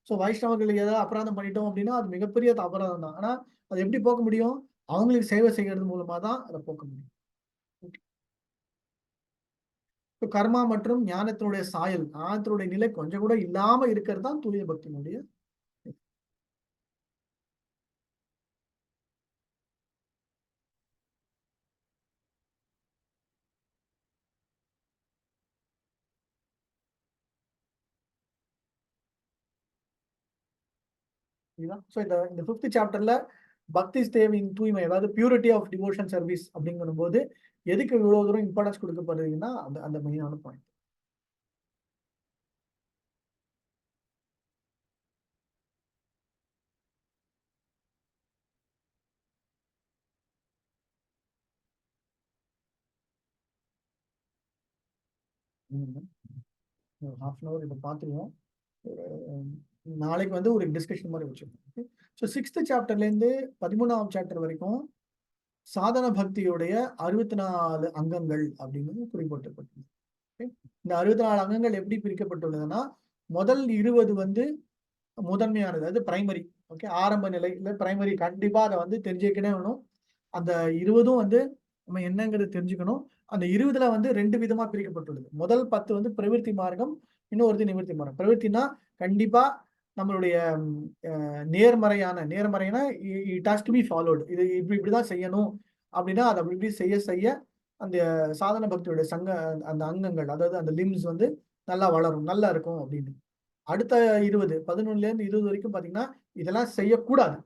ஸோ வைஷ்ணவர்கள் ஏதாவது அபராதம் பண்ணிட்டோம் அப்படின்னா அது மிகப்பெரிய அபராதம் தான். ஆனா அது எப்படி போக்க முடியும்? அவங்களுக்கு சேவை செய்யறது மூலமா தான் அதை போக்க முடியும். கர்மா மற்றும் ஞானத்தினுடைய சாயல், ஞானத்தினுடைய நிலை கொஞ்சம் கூட இல்லாம இருக்கிறது தான் தூய பக்தியினுடைய. ஸோ இந்த 5th சாப்டர்ல பக்தி சேவையின் தூய்மை, அதாவது பியூரிட்டி ஆஃப் டிவோஷன் சர்வீஸ் அப்படிங்கிற போது எதுக்கு இவ்வளவு தூரம் இம்பார்ட்டன்ஸ் கொடுக்கப்படுதுன்னா அந்த அந்த மெயினான பாயிண்ட். ஹாஃப் அன் அவர் இதை பார்த்துருவோம். நாளைக்கு வந்து ஒரு டிஸ்கஷன் மாதிரி வச்சிருக்கோம். ஸோ 6th சாப்டர்லேருந்து 13ஆம் சாப்டர் வரைக்கும் சாதன பக்தியுடைய 64 அங்கங்கள் அப்படின்னு குறிப்பிடப்பட்டுள்ளது. இந்த 64 அங்கங்கள் எப்படி பிரிக்கப்பட்டுள்ளதுன்னா, முதல் 20 வந்து முதன்மையானது, அதாவது பிரைமரி. ஓகே, ஆரம்ப நிலை இல்லை பிரைமரி. கண்டிப்பா அதை வந்து தெரிஞ்சுக்கவே வேணும். அந்த 20ம் வந்து நம்ம என்னங்கிறது தெரிஞ்சுக்கணும். அந்த 20ல வந்து 2 விதமா பிரிக்கப்பட்டுள்ளது. முதல் 10 வந்து பிரவிற்த்தி மார்க்கம், இன்னொரு நிவர்த்தி மார்க்கம். பிரவிற்த்தினா கண்டிப்பா நம்மளுடைய நேர்மறையான it has to be followed. இது இப்படிதான் செய்யணும் அப்படின்னா அதை அப்படி செய்ய அந்த சாதன பக்தியுடைய அந்த அங்கங்கள், அதாவது அந்த லிம்ஸ் வந்து நல்லா வளரும், நல்லா இருக்கும் அப்படின்னு. அடுத்த 11லேருந்து 20 வரைக்கும் பாத்தீங்கன்னா இதெல்லாம் செய்யக்கூடாது.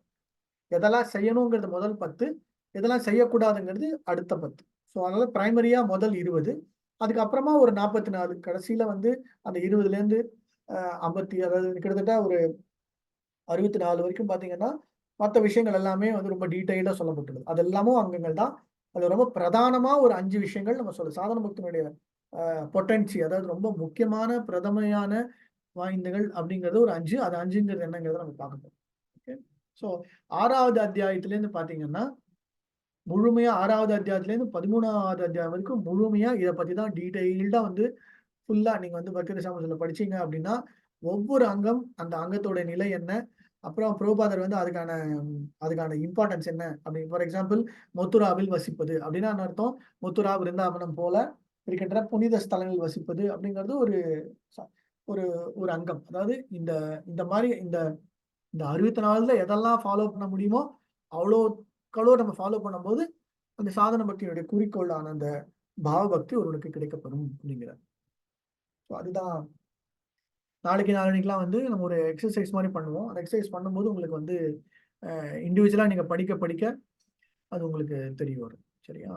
எதெல்லாம் செய்யணுங்கிறது முதல் 10, இதெல்லாம் செய்யக்கூடாதுங்கிறது அடுத்த 10. ஸோ அதனால பிரைமரியா முதல் 20, அதுக்கப்புறமா ஒரு 44, கடைசியில வந்து அந்த 20லேருந்து 50, அதாவது கிட்டத்தட்ட ஒரு 64 வரைக்கும் பாத்தீங்கன்னா மற்ற விஷயங்கள் எல்லாமே வந்து ரொம்ப டீட்டெயிலா சொல்லப்பட்டுள்ளது. அது எல்லாமும் அங்கங்கள் தான். அது ரொம்ப பிரதானமா ஒரு 5 விஷயங்கள் நம்ம சொல்ல சாதன பக்தியினுடைய பொட்டன்சி, அதாவது ரொம்ப முக்கியமான பிரதமையான வாய்ந்தகள் அப்படிங்கிறது ஒரு 5. அது 5ங்கிறது என்னங்கிறத நம்ம பார்க்க போறோம். ஓகே, ஸோ 6வது அத்தியாயத்திலேருந்து பாத்தீங்கன்னா முழுமையா 6வது அத்தியாயத்திலேருந்து 13வது அத்தியாயம் வரைக்கும் முழுமையா இதை பத்தி தான் டீட்டெயில்டா வந்து ஃபுல்லா நீங்க வந்து பக்தி ரசாயனத்துல படிச்சீங்க அப்படின்னா ஒவ்வொரு அங்கம், அந்த அங்கத்தோட நிலை என்ன, அப்புறம் பிரபுபாதர் வந்து அதுக்கான இம்பார்ட்டன்ஸ் என்ன அப்படி. ஃபார் எக்ஸாம்பிள் மதுராவில் வசிப்பது அப்படின்னா அர்த்தம் மதுரா விருந்தாவனம் போல இருக்கின்ற புனித ஸ்தலங்களில் வசிப்பது அப்படிங்கிறது ஒரு ஒரு ஒரு அங்கம். அதாவது இந்த இந்த மாதிரி இந்த 64ல எதெல்லாம் ஃபாலோ பண்ண முடியுமோ அவ்வளோ நம்ம ஃபாலோ பண்ணும்போது அந்த சாதன பக்தியினுடைய குறிக்கோளான அந்த பாவ பக்தி ஒருவனுக்கு கிடைக்கப்படும் அப்படிங்கிறார். ஸோ அதுதான் நாளைக்கெல்லாம் வந்து நம்ம ஒரு எக்ஸசைஸ் மாதிரி பண்ணுவோம். அந்த எக்ஸசைஸ் பண்ணும்போது உங்களுக்கு வந்து இண்டிவிஜுவலா நீங்க படிக்க அது உங்களுக்கு தெரிய வரும். சரியா?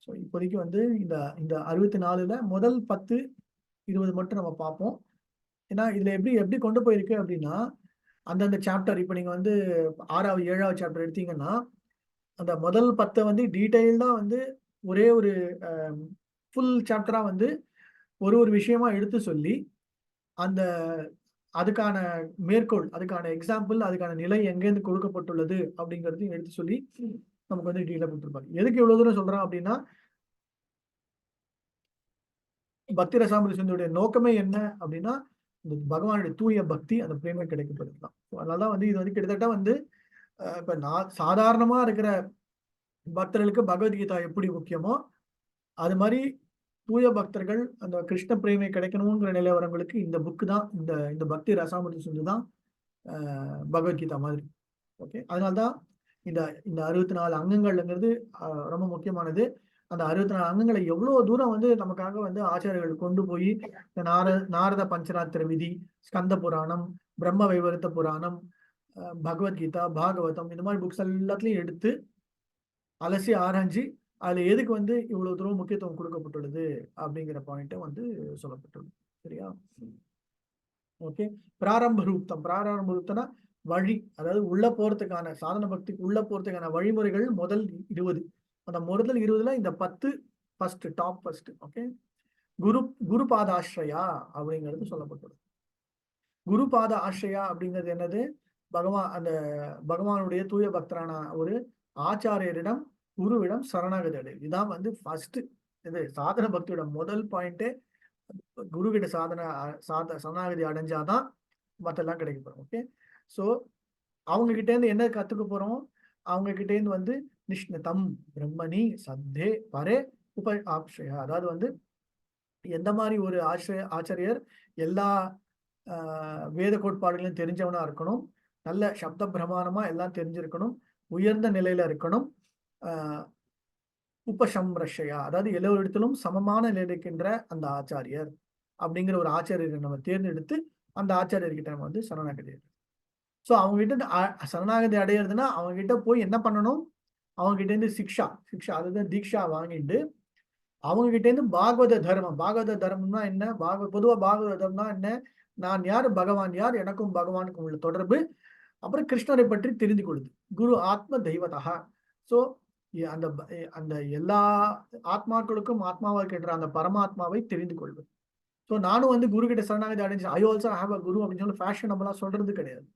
ஸோ இப்போதைக்கு வந்து இந்த 64ல முதல் 10, 20 மட்டும் நம்ம பார்ப்போம். ஏன்னா இதுல எப்படி கொண்டு போயிருக்கு அப்படின்னா, அந்தந்த சாப்டர் இப்போ நீங்க வந்து 6வது 7வது சாப்டர் எடுத்தீங்கன்னா அந்த முதல் 10 வந்து டீட்டெயில்டா வந்து ஒரே ஒரு ஃபுல் சாப்டரா வந்து ஒரு விஷயமா எடுத்து சொல்லி அந்த அதுக்கான மேற்கோள், அதுக்கான எக்ஸாம்பிள், அதுக்கான நிலை எங்கேருந்து கொடுக்கப்பட்டுள்ளது அப்படிங்கிறதையும் எடுத்து சொல்லி நமக்கு வந்து டீட்டெயிலா கொடுத்துருப்பாங்க. எதுக்கு இவ்வளவு தூரம் சொல்றேன் அப்படின்னா, பக்தி ரசாமணி சிந்துடைய நோக்கமே என்ன அப்படின்னா இந்த பகவானுடைய தூய பக்தி, அந்த பிரேமை கிடைக்கப்படுதுதான். அதனாலதான் வந்து இது வந்து கிட்டத்தட்ட வந்து இப்ப நான் சாதாரணமா இருக்கிற பக்தர்களுக்கு பகவத்கீதா எப்படி முக்கியமோ அது மாதிரி தூய பக்தர்கள் அந்த கிருஷ்ண பிரேமை கிடைக்கணுங்கிற நிலவரங்களுக்கு இந்த புக்கு தான், இந்த பக்தி ரசாமிர்த சிந்து தான் பகவத்கீதா மாதிரி. ஓகே, அதனால்தான் இந்த 64 அங்கங்கள்ங்கிறது ரொம்ப முக்கியமானது. அந்த 64 அங்கங்களை எவ்வளவு தூரம் வந்து நமக்காக வந்து ஆச்சாரியர்கள் கொண்டு போய் இந்த நாரத பஞ்சராத்திர விதி, ஸ்கந்த புராணம், பிரம்ம வைவர்த்த புராணம், பகவத்கீதா, பாகவதம், இந்த மாதிரி புக்ஸ் எல்லாத்துலயும் எடுத்து அலசி ஆராய்ஞ்சி அதுல எதுக்கு வந்து இவ்வளவு தூரம் முக்கியத்துவம் கொடுக்கப்பட்டுள்ளது அப்படிங்கிற பாயிண்ட்டை வந்து சொல்லப்பட்டுள்ளது. சரியா? ஓகே. பிராரம்ப ரூப்தம். பிராரம்ப ரூப்தம்னா வழி, அதாவது உள்ள போறதுக்கான சாதன பக்திக்கு உள்ள போறதுக்கான வழிமுறைகள் முதல் 20. அந்த முதல் 20ல இந்த 10 ஃபர்ஸ்ட், டாப் ஃபர்ஸ்ட். ஓகே. குருபாத ஆශ්‍රயா அப்படிங்கிறது சொல்லப்பட்டுள்ளது. குருபாத ஆශ්‍රயா அப்படிங்கிறது என்னது? அந்த பகவானுடைய தூய பக்தரான ஒரு ஆச்சாரியரிடம், குருவிடம் சரணாகதி அடை. இதான் வந்து ஃபர்ஸ்ட் இது சாதன பக்தியோட முதல் பாயிண்ட். குரு கிட்ட சரணாகதி அடைஞ்சாதான் மற்றெல்லாம் கிடைக்க போறோம். ஓகே. ஸோ அவங்க கிட்ட இருந்து என்ன கத்துக்க போறோம்? அவங்க கிட்ட இருந்து வந்து நிஷ்ணதம் பிரம்மணி சத்தே பரே உப ஆப்ஷயா, அதாவது வந்து எந்த மாதிரி ஒரு ஆச்சாரியர் எல்லா வேத கோட்பாடுகளையும் தெரிஞ்சவனா இருக்கணும், நல்ல சப்த பிரமாணமா எல்லாம் தெரிஞ்சிருக்கணும், உயர்ந்த நிலையில இருக்கணும், உபசம்ரஷயா, அதாவது எல்லோரிடத்திலும் சமமான நிலையில் இருக்கின்ற அந்த ஆச்சாரியர் அப்படிங்கிற ஒரு ஆச்சாரியரை நம்ம தேர்ந்தெடுத்து அந்த ஆச்சாரியர்கிட்ட நம்ம வந்து சரணாகதி. ஸோ அவங்க கிட்ட சரணாகதி அடையிறதுன்னா அவங்க கிட்ட போய் என்ன பண்ணணும்? அவங்க கிட்ட இருந்து சிக்ஷா, அதுதான் தீக்ஷா வாங்கிட்டு அவங்க கிட்ட இருந்து பாகவத தர்மம்னா என்ன? பொதுவா பாகவத தர்மம்னா என்ன? நான் யார், பகவான் யார், எனக்கும் பகவானுக்கும் உள்ள தொடர்பு, அப்புறம் கிருஷ்ணரை பற்றி தெரிந்து கொள்ளுது. குரு ஆத்ம தெய்வதா. ஸோ அந்த அந்த எல்லா ஆத்மாக்களுக்கும் ஆத்மாவாக இருக்கின்ற அந்த பரமாத்மாவை தெரிந்து கொள்வது. ஸோ நானும் வந்து குரு கிட்ட சரணாகதி அடைஞ்சு ஐ ஆல்சோ ஹேவ் அ குரு அப்படின்னு சொல்லி ஃபேஷனபிளா சொல்றது கிடையாது.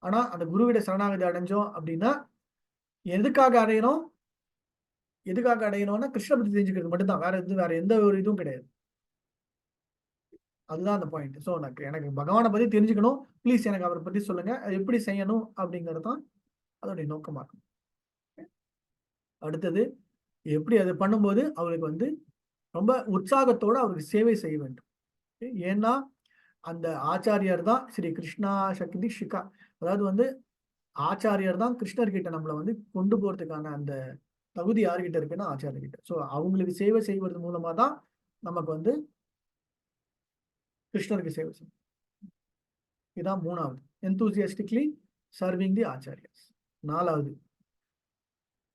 ஆனா அந்த குரு கிட்ட சரணாகதி அடைஞ்சோம் அப்படின்னா எதுக்காக அடையணும்னா கிருஷ்ண பத்தி தெரிஞ்சுக்கிறது மட்டும்தான், வேற எந்த ஒரு இதுவும் கிடையாது. அதுதான் அந்த பாயிண்ட். ஸோ எனக்கு பகவானை பத்தி தெரிஞ்சுக்கணும், ப்ளீஸ் எனக்கு அவரை பத்தி சொல்லுங்க, அது எப்படி செய்யணும் அப்படிங்கிறது தான் அதோடைய நோக்கமா இருக்கும். அடுத்தது எப்படி அது பண்ணும்போது அவருக்கு வந்து ரொம்ப உற்சாகத்தோட அவருக்கு சேவை செய்ய வேண்டும். ஏன்னா அந்த ஆச்சாரியர் தான் ஸ்ரீ கிருஷ்ணா சக்தி ஷிகா, அதாவது வந்து ஆச்சாரியர் தான் கிருஷ்ணர்கிட்ட நம்மளை வந்து கொண்டு போறதுக்கான அந்த தகுதி யார்கிட்ட இருக்குன்னா ஆச்சாரியர்கிட்ட. ஸோ அவங்களுக்கு சேவை செய்வது மூலமா தான் நமக்கு வந்து கிருஷ்ணருக்கு சேவை செய்யும். இதுதான் 3வது, enthusiastically serving the ஆச்சாரியர்ஸ். 4வது,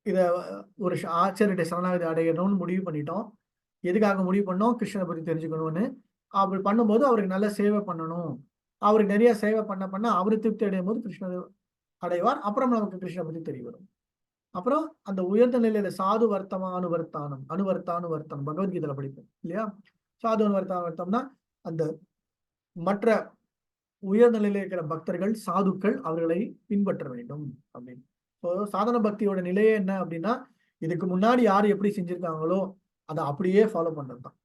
இத ஒரு ஆச்சாரியருடைய சரணாகதி அடையணும்னு முடிவு பண்ணிட்டோம். எதுக்காக முடிவு பண்ணோம்? கிருஷ்ணரை பத்தி தெரிஞ்சுக்கணும்னு. அப்படி பண்ணும்போது அவருக்கு நல்ல சேவை பண்ணணும். அவருக்கு நிறைய சேவை பண்ண அவரு திருப்தி அடையும் போது கிருஷ்ணர் அடைவார். அப்புறம் நமக்கு கிருஷ்ணரை பத்தி தெரிய வரும். அப்புறம் அந்த உயர்ந்த நிலையில சாது வர்த்தமா அனுவர்த்தானுவர்த்தம் பகவத்கீதையில படிப்போம் இல்லையா? சாது அனுவர்த்தம்னா அந்த மற்ற உயர்ந்த நிலையில் இருக்கிற பக்தர்கள், சாதுக்கள் அவர்களை பின்பற்ற வேண்டும் அப்படின்னு. சாதன பக்தியோட நிலையே என்ன அப்படின்னா, இதுக்கு முன்னாடி யாரு எப்படி செஞ்சிருக்காங்களோ அதை அப்படியே ஃபாலோ பண்றதுதான்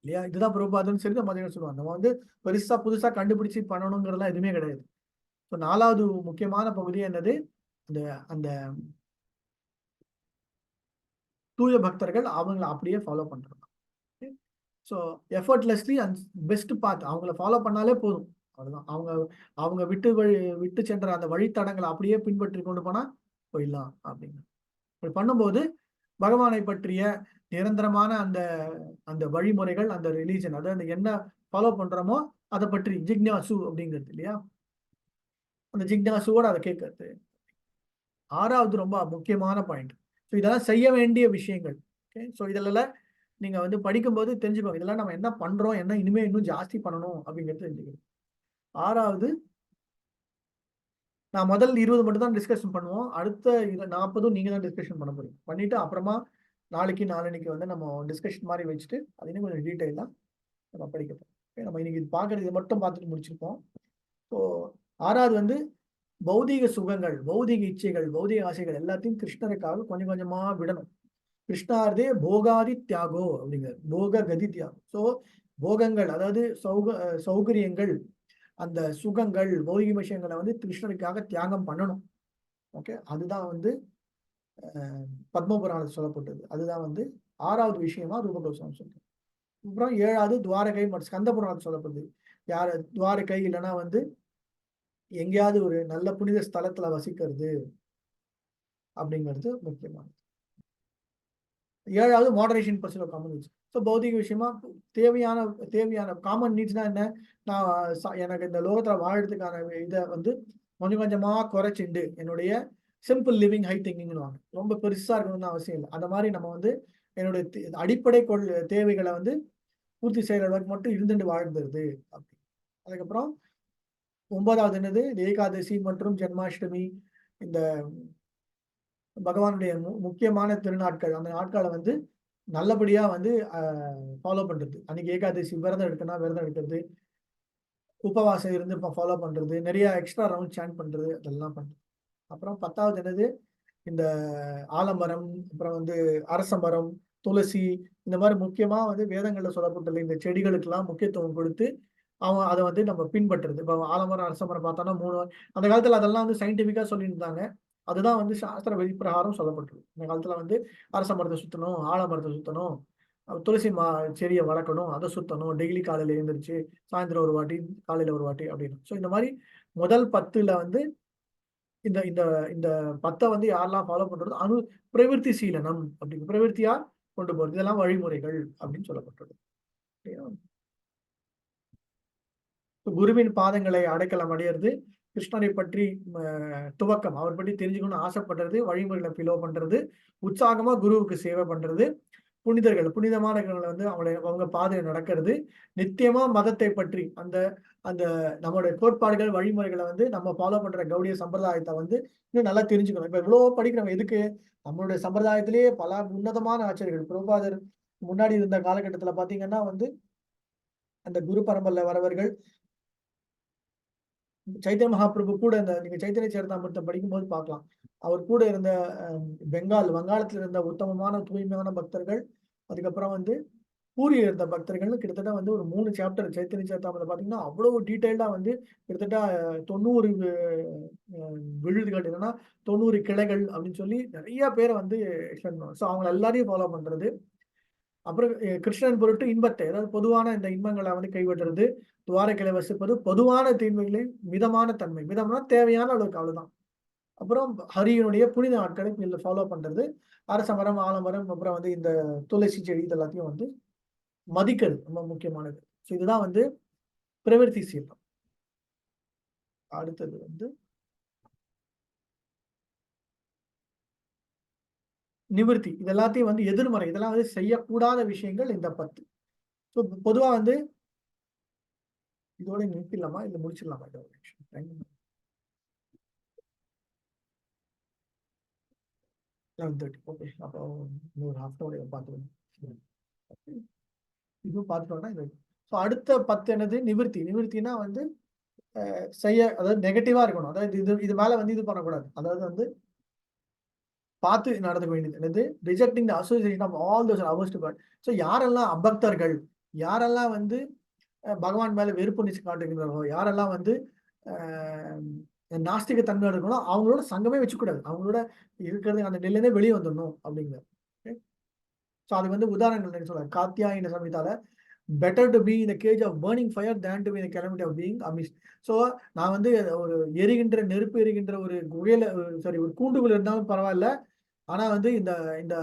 இல்லையா? இதுதான் பிரபுபாதம் சரி மதியம் சொல்லுவாங்க. நம்ம வந்து பெருசா புதுசா கண்டுபிடிச்சு பண்ணணுங்கிறதுலாம் எதுவுமே கிடையாது. 4வது முக்கியமான பகுதி என்னது? அந்த தூய பக்தர்கள் அவங்களை அப்படியே ஃபாலோ பண்றது. ஸோ எஃபர்ட்லெஸ்லி அண்ட் பெஸ்ட் பாத் அவங்கள ஃபாலோ பண்ணாலே போதும். அதுதான் அவங்க விட்டு சென்ற அந்த வழித்தடங்களை அப்படியே பின்பற்றி கொண்டு போனா போயிடலாம் அப்படின்னு. இப்படி பண்ணும்போது பகவானை பற்றிய நிரந்தரமான அந்த அந்த வழிமுறைகள், அந்த ரிலீஜன், அதாவது என்ன ஃபாலோ பண்றோமோ அதை பற்றி ஜிக்னாசு அப்படிங்கிறது இல்லையா? அந்த ஜிக்னாசுவோட அதை கேட்கறது. 6வது ரொம்ப முக்கியமான பாயிண்ட். ஸோ இதெல்லாம் செய்ய வேண்டிய விஷயங்கள். ஓகே. ஸோ இதெல்லாம் நீங்க வந்து படிக்கும்போது தெரிஞ்சுக்கோங்க, இதெல்லாம் நம்ம என்ன பண்றோம், என்ன இனிமே இன்னும் ஜாஸ்தி பண்ணணும் அப்படிங்கிறது தெரிஞ்சுக்கணும். 6வது, நான் முதல் 20 மட்டும் தான் டிஸ்கஷன் பண்ணுவோம். அடுத்த 40 நீங்க தான் டிஸ்கஷன் பண்ண போறீங்க. பண்ணிட்டு அப்புறமா நாளைக்கு வந்து நம்ம டிஸ்கஷன் மாதிரி வச்சுட்டு அது இன்னும் கொஞ்சம் டீட்டெயிலா நம்ம படிக்கப்போம். நம்ம இன்னைக்கு இது பார்க்கறது இதை மட்டும் பார்த்துட்டு முடிச்சிருப்போம். ஸோ 6வது வந்து பௌதிக சுகங்கள், பௌதிக இச்சைகள், பௌதிக ஆசைகள் எல்லாத்தையும் கிருஷ்ணருக்காக கொஞ்சம் கொஞ்சமா விடணும். கிருஷ்ணார்தே போகாதி தியாகோ அப்படிங்கிறது, போக கதி தியாகம். ஸோ போகங்கள், அதாவது சௌகரியங்கள், அந்த சுகங்கள், பௌதிக விஷயங்களை வந்து கிருஷ்ணருக்காக தியாகம் பண்ணணும். ஓகே. அதுதான் வந்து பத்ம புராணத்தில் சொல்லப்பட்டது. அதுதான் வந்து 6வது விஷயமா ரூபகோஸ்வாமி சொல்றாரு. அப்புறம் 7வது துவாரகை மற்றும் ஸ்கந்த புராணத்தில் சொல்லப்படுது. யாரு துவாரகை இல்லைன்னா வந்து எங்கேயாவது ஒரு நல்ல புனித ஸ்தலத்துல வசிக்கிறது அப்படிங்கிறது முக்கியமானது. 7வது moderation person of common needs. So பௌதிக விஷயமா தேவையான காமன் நீட்ஸ்னா என்ன? நான் எனக்கு இந்த லோகத்துல வாழறதுக்கான இதை வந்து கொஞ்சம் கொஞ்சமா குறைச்சிண்டு என்னுடைய சிம்பிள் லிவிங் ஹை திங்கிங்னு வாங்க. ரொம்ப பெருசா இருக்கணும்னு அவசியம் இல்லை. அந்த மாதிரி நம்ம வந்து என்னுடைய அடிப்படை தேவைகளை வந்து பூர்த்தி செய்யற அளவுக்கு மட்டும் இருந்துட்டு வாழ்ந்துருது அப்படி. அதுக்கப்புறம் 9வது என்னது, ஏகாதசி மற்றும் ஜென்மாஷ்டமி, இந்த பகவானுடைய முக்கியமான திருநாட்கள், அந்த நாட்களை வந்து நல்லபடியா வந்து ஃபாலோ பண்றது. அன்னைக்கு ஏகாதசி விரதம் எடுக்கணும்னா விரதம் எடுக்கிறது, உபவாசம் இருந்து ஃபாலோ பண்றது, நிறைய எக்ஸ்ட்ரா ரவுண்ட் சாண்ட் பண்றது, அதெல்லாம் பண்றது. அப்புறம் 10வது என்னது, இந்த ஆலமரம், அப்புறம் வந்து அரச மரம், துளசி, இந்த மாதிரி முக்கியமா வந்து வேதங்கள்ல சொல்லப்பட்டுள்ள இந்த செடிகளுக்கெல்லாம் முக்கியத்துவம் கொடுத்து அவன் அதை வந்து நம்ம பின்பற்றுறது. இப்போ ஆலமரம் அரச மரம் பார்த்தோம்னா 3 அந்த காலத்துல அதெல்லாம் வந்து சயின்டிபிக்கா சொல்லியிருந்தாங்க. அதுதான் வந்து சாஸ்திர விதிப்பிரகாரம் சொல்லப்பட்டிருக்கு. இந்த காலத்துல வந்து அரச மரத்தை சுத்தணும், ஆலமரத்தை சுத்தணும், துளசி செடியை வளர்க்கணும், அதை சுத்தணும், டெய்லி காலையில எழுந்திரிச்சு சாயந்தரம் ஒரு வாட்டி, காலையில ஒரு வாட்டி அப்படின்னு. ஸோ இந்த மாதிரி முதல் 10ல வந்து இந்த இந்த இந்த 10 வந்து யாரெல்லாம் ஃபாலோ பண்றது பிரவிற்த்தி சீலனம் அப்படின்னு, பிரவிற்த்தியா கொண்டு போறது, இதெல்லாம் வழிமுறைகள் அப்படின்னு சொல்லப்பட்டது. குருவின் பாதங்களை அடைக்கலம் அடையிறது, கிருஷ்ணரை பற்றி துவக்கம், அவர் பற்றி தெரிஞ்சுக்கணும்னு ஆசைப்படுறது, வழிமுறைகளை ஃபிலோ பண்றது, உற்சாகமா குருவுக்கு சேவை பண்றது, புனிதர்கள் புனிதமானவர்களை வந்து அவங்க பாதையை நடக்கிறது, நித்தியமா மதத்தை பற்றி அந்த அந்த நம்மளுடைய கோட்பாடுகள் வழிமுறைகளை வந்து நம்ம ஃபாலோ பண்ற கௌடிய சம்பிரதாயத்தை வந்து இன்னும் நல்லா தெரிஞ்சுக்கணும். இப்ப இவ்வளவு படிக்கிறோம் எதுக்கு? நம்மளுடைய சம்பிரதாயத்திலேயே பல உன்னதமான ஆச்சாரியர்கள், பிரபுபாதர் முன்னாடி இருந்த காலகட்டத்துல பாத்தீங்கன்னா வந்து அந்த குரு பரம்பரையில வரவர்கள், சைத்தன்ய மகாபிரபு கூட இந்த நீங்க சைத்தன்ய சரிதாமிர்தம் படிக்கும்போது பார்க்கலாம். அவர் கூட இருந்த வங்காளத்துல இருந்த உத்தமமான தூய்மையான பக்தர்கள், அதுக்கப்புறம் வந்து பூரியில் இருந்த பக்தர்கள் கிட்டத்தட்ட வந்து ஒரு 3 சாப்டர் சைத்தன்ய சரிதாமிர்தம் பார்த்தீங்கன்னா அவ்வளவு டீட்டெயில்டா வந்து கிட்டத்தட்ட 90 விழுதுகள் இல்லைன்னா 90 கிளைகள் அப்படின்னு சொல்லி நிறைய பேரை வந்து எக்ஸ்பிளைன் பண்ணுவாங்க. ஸோ அவங்க எல்லாரையும் ஃபாலோ பண்றது. அப்புறம் கிருஷ்ணன் பொருட்டு இன்பத்தை, அதாவது பொதுவான இந்த இன்பங்களை வந்து கைவிடுறது, துவாரகையில வசிப்பது, பொதுவான தீமைகளை மிதமான தன்மை, மிதம்னா தேவையான அளவுக்கு, அவ்வளவுதான். அப்புறம் ஹரியினுடைய புனித நாட்களை ஃபாலோ பண்றது, அரச மரம், ஆலமரம், அப்புறம் வந்து இந்த துளசி செடி, இது எல்லாத்தையும் வந்து மதிக்கிறது ரொம்ப முக்கியமானது. ஸோ இதுதான் வந்து பிரவிற்த்தி சீலம். அடுத்தது வந்து நிவர்த்தி. இது எல்லாத்தையும் வந்து எதிர்மறை, இதெல்லாம் வந்து செய்யக்கூடாத விஷயங்கள் இந்த 10. ஸோ பொதுவா வந்து இதோட நிறுத்திடலாமா இல்ல முடிச்சிடலாமா? இதோட 11:30. ஓகே, அப்போ இன்னொரு ஹாஃப் அன் அவர் பார்த்துக்கணும். இதுவும் பார்த்துட்டோம்னா இது. ஸோ அடுத்த 10 என்னது, நிவர்த்தி. நிவர்த்தினா வந்து அதாவது நெகட்டிவா இருக்கணும். அதாவது இது மேல வந்து இது பண்ணக்கூடாது. அதாவது வந்து பார்த்து நடந்துக்க வேண்டியது என்னது, rejecting the association of all those averse to God. So யாரெல்லாம் அபக்தர்கள், யாரெல்லாம் வந்து பகவான் மேல வெறுப்பு நிச்சு காட்டுகிறார்களோ, யாரெல்லாம் வந்து நாஸ்திக தன்மை இருக்கணும், அவங்களோட சங்கமே வச்சுக்கூடாது. அவங்களோட இருக்கிறது அந்த நிலையிலே வெளியே வந்துடணும் அப்படிங்கிறது. ஸோ அது வந்து உதாரணங்கள் சொல்றாரு. Katyayana சமயத்தால better to be in the cage of burning fire than to be in the calamity of being amiss. So நான் வந்து ஒரு நெருப்பு எரிகின்ற ஒரு குகையில, ஒரு கூண்டுக்குள்ள இருந்தாலும் பரவாயில்ல. ஆனா வந்து இந்த இந்த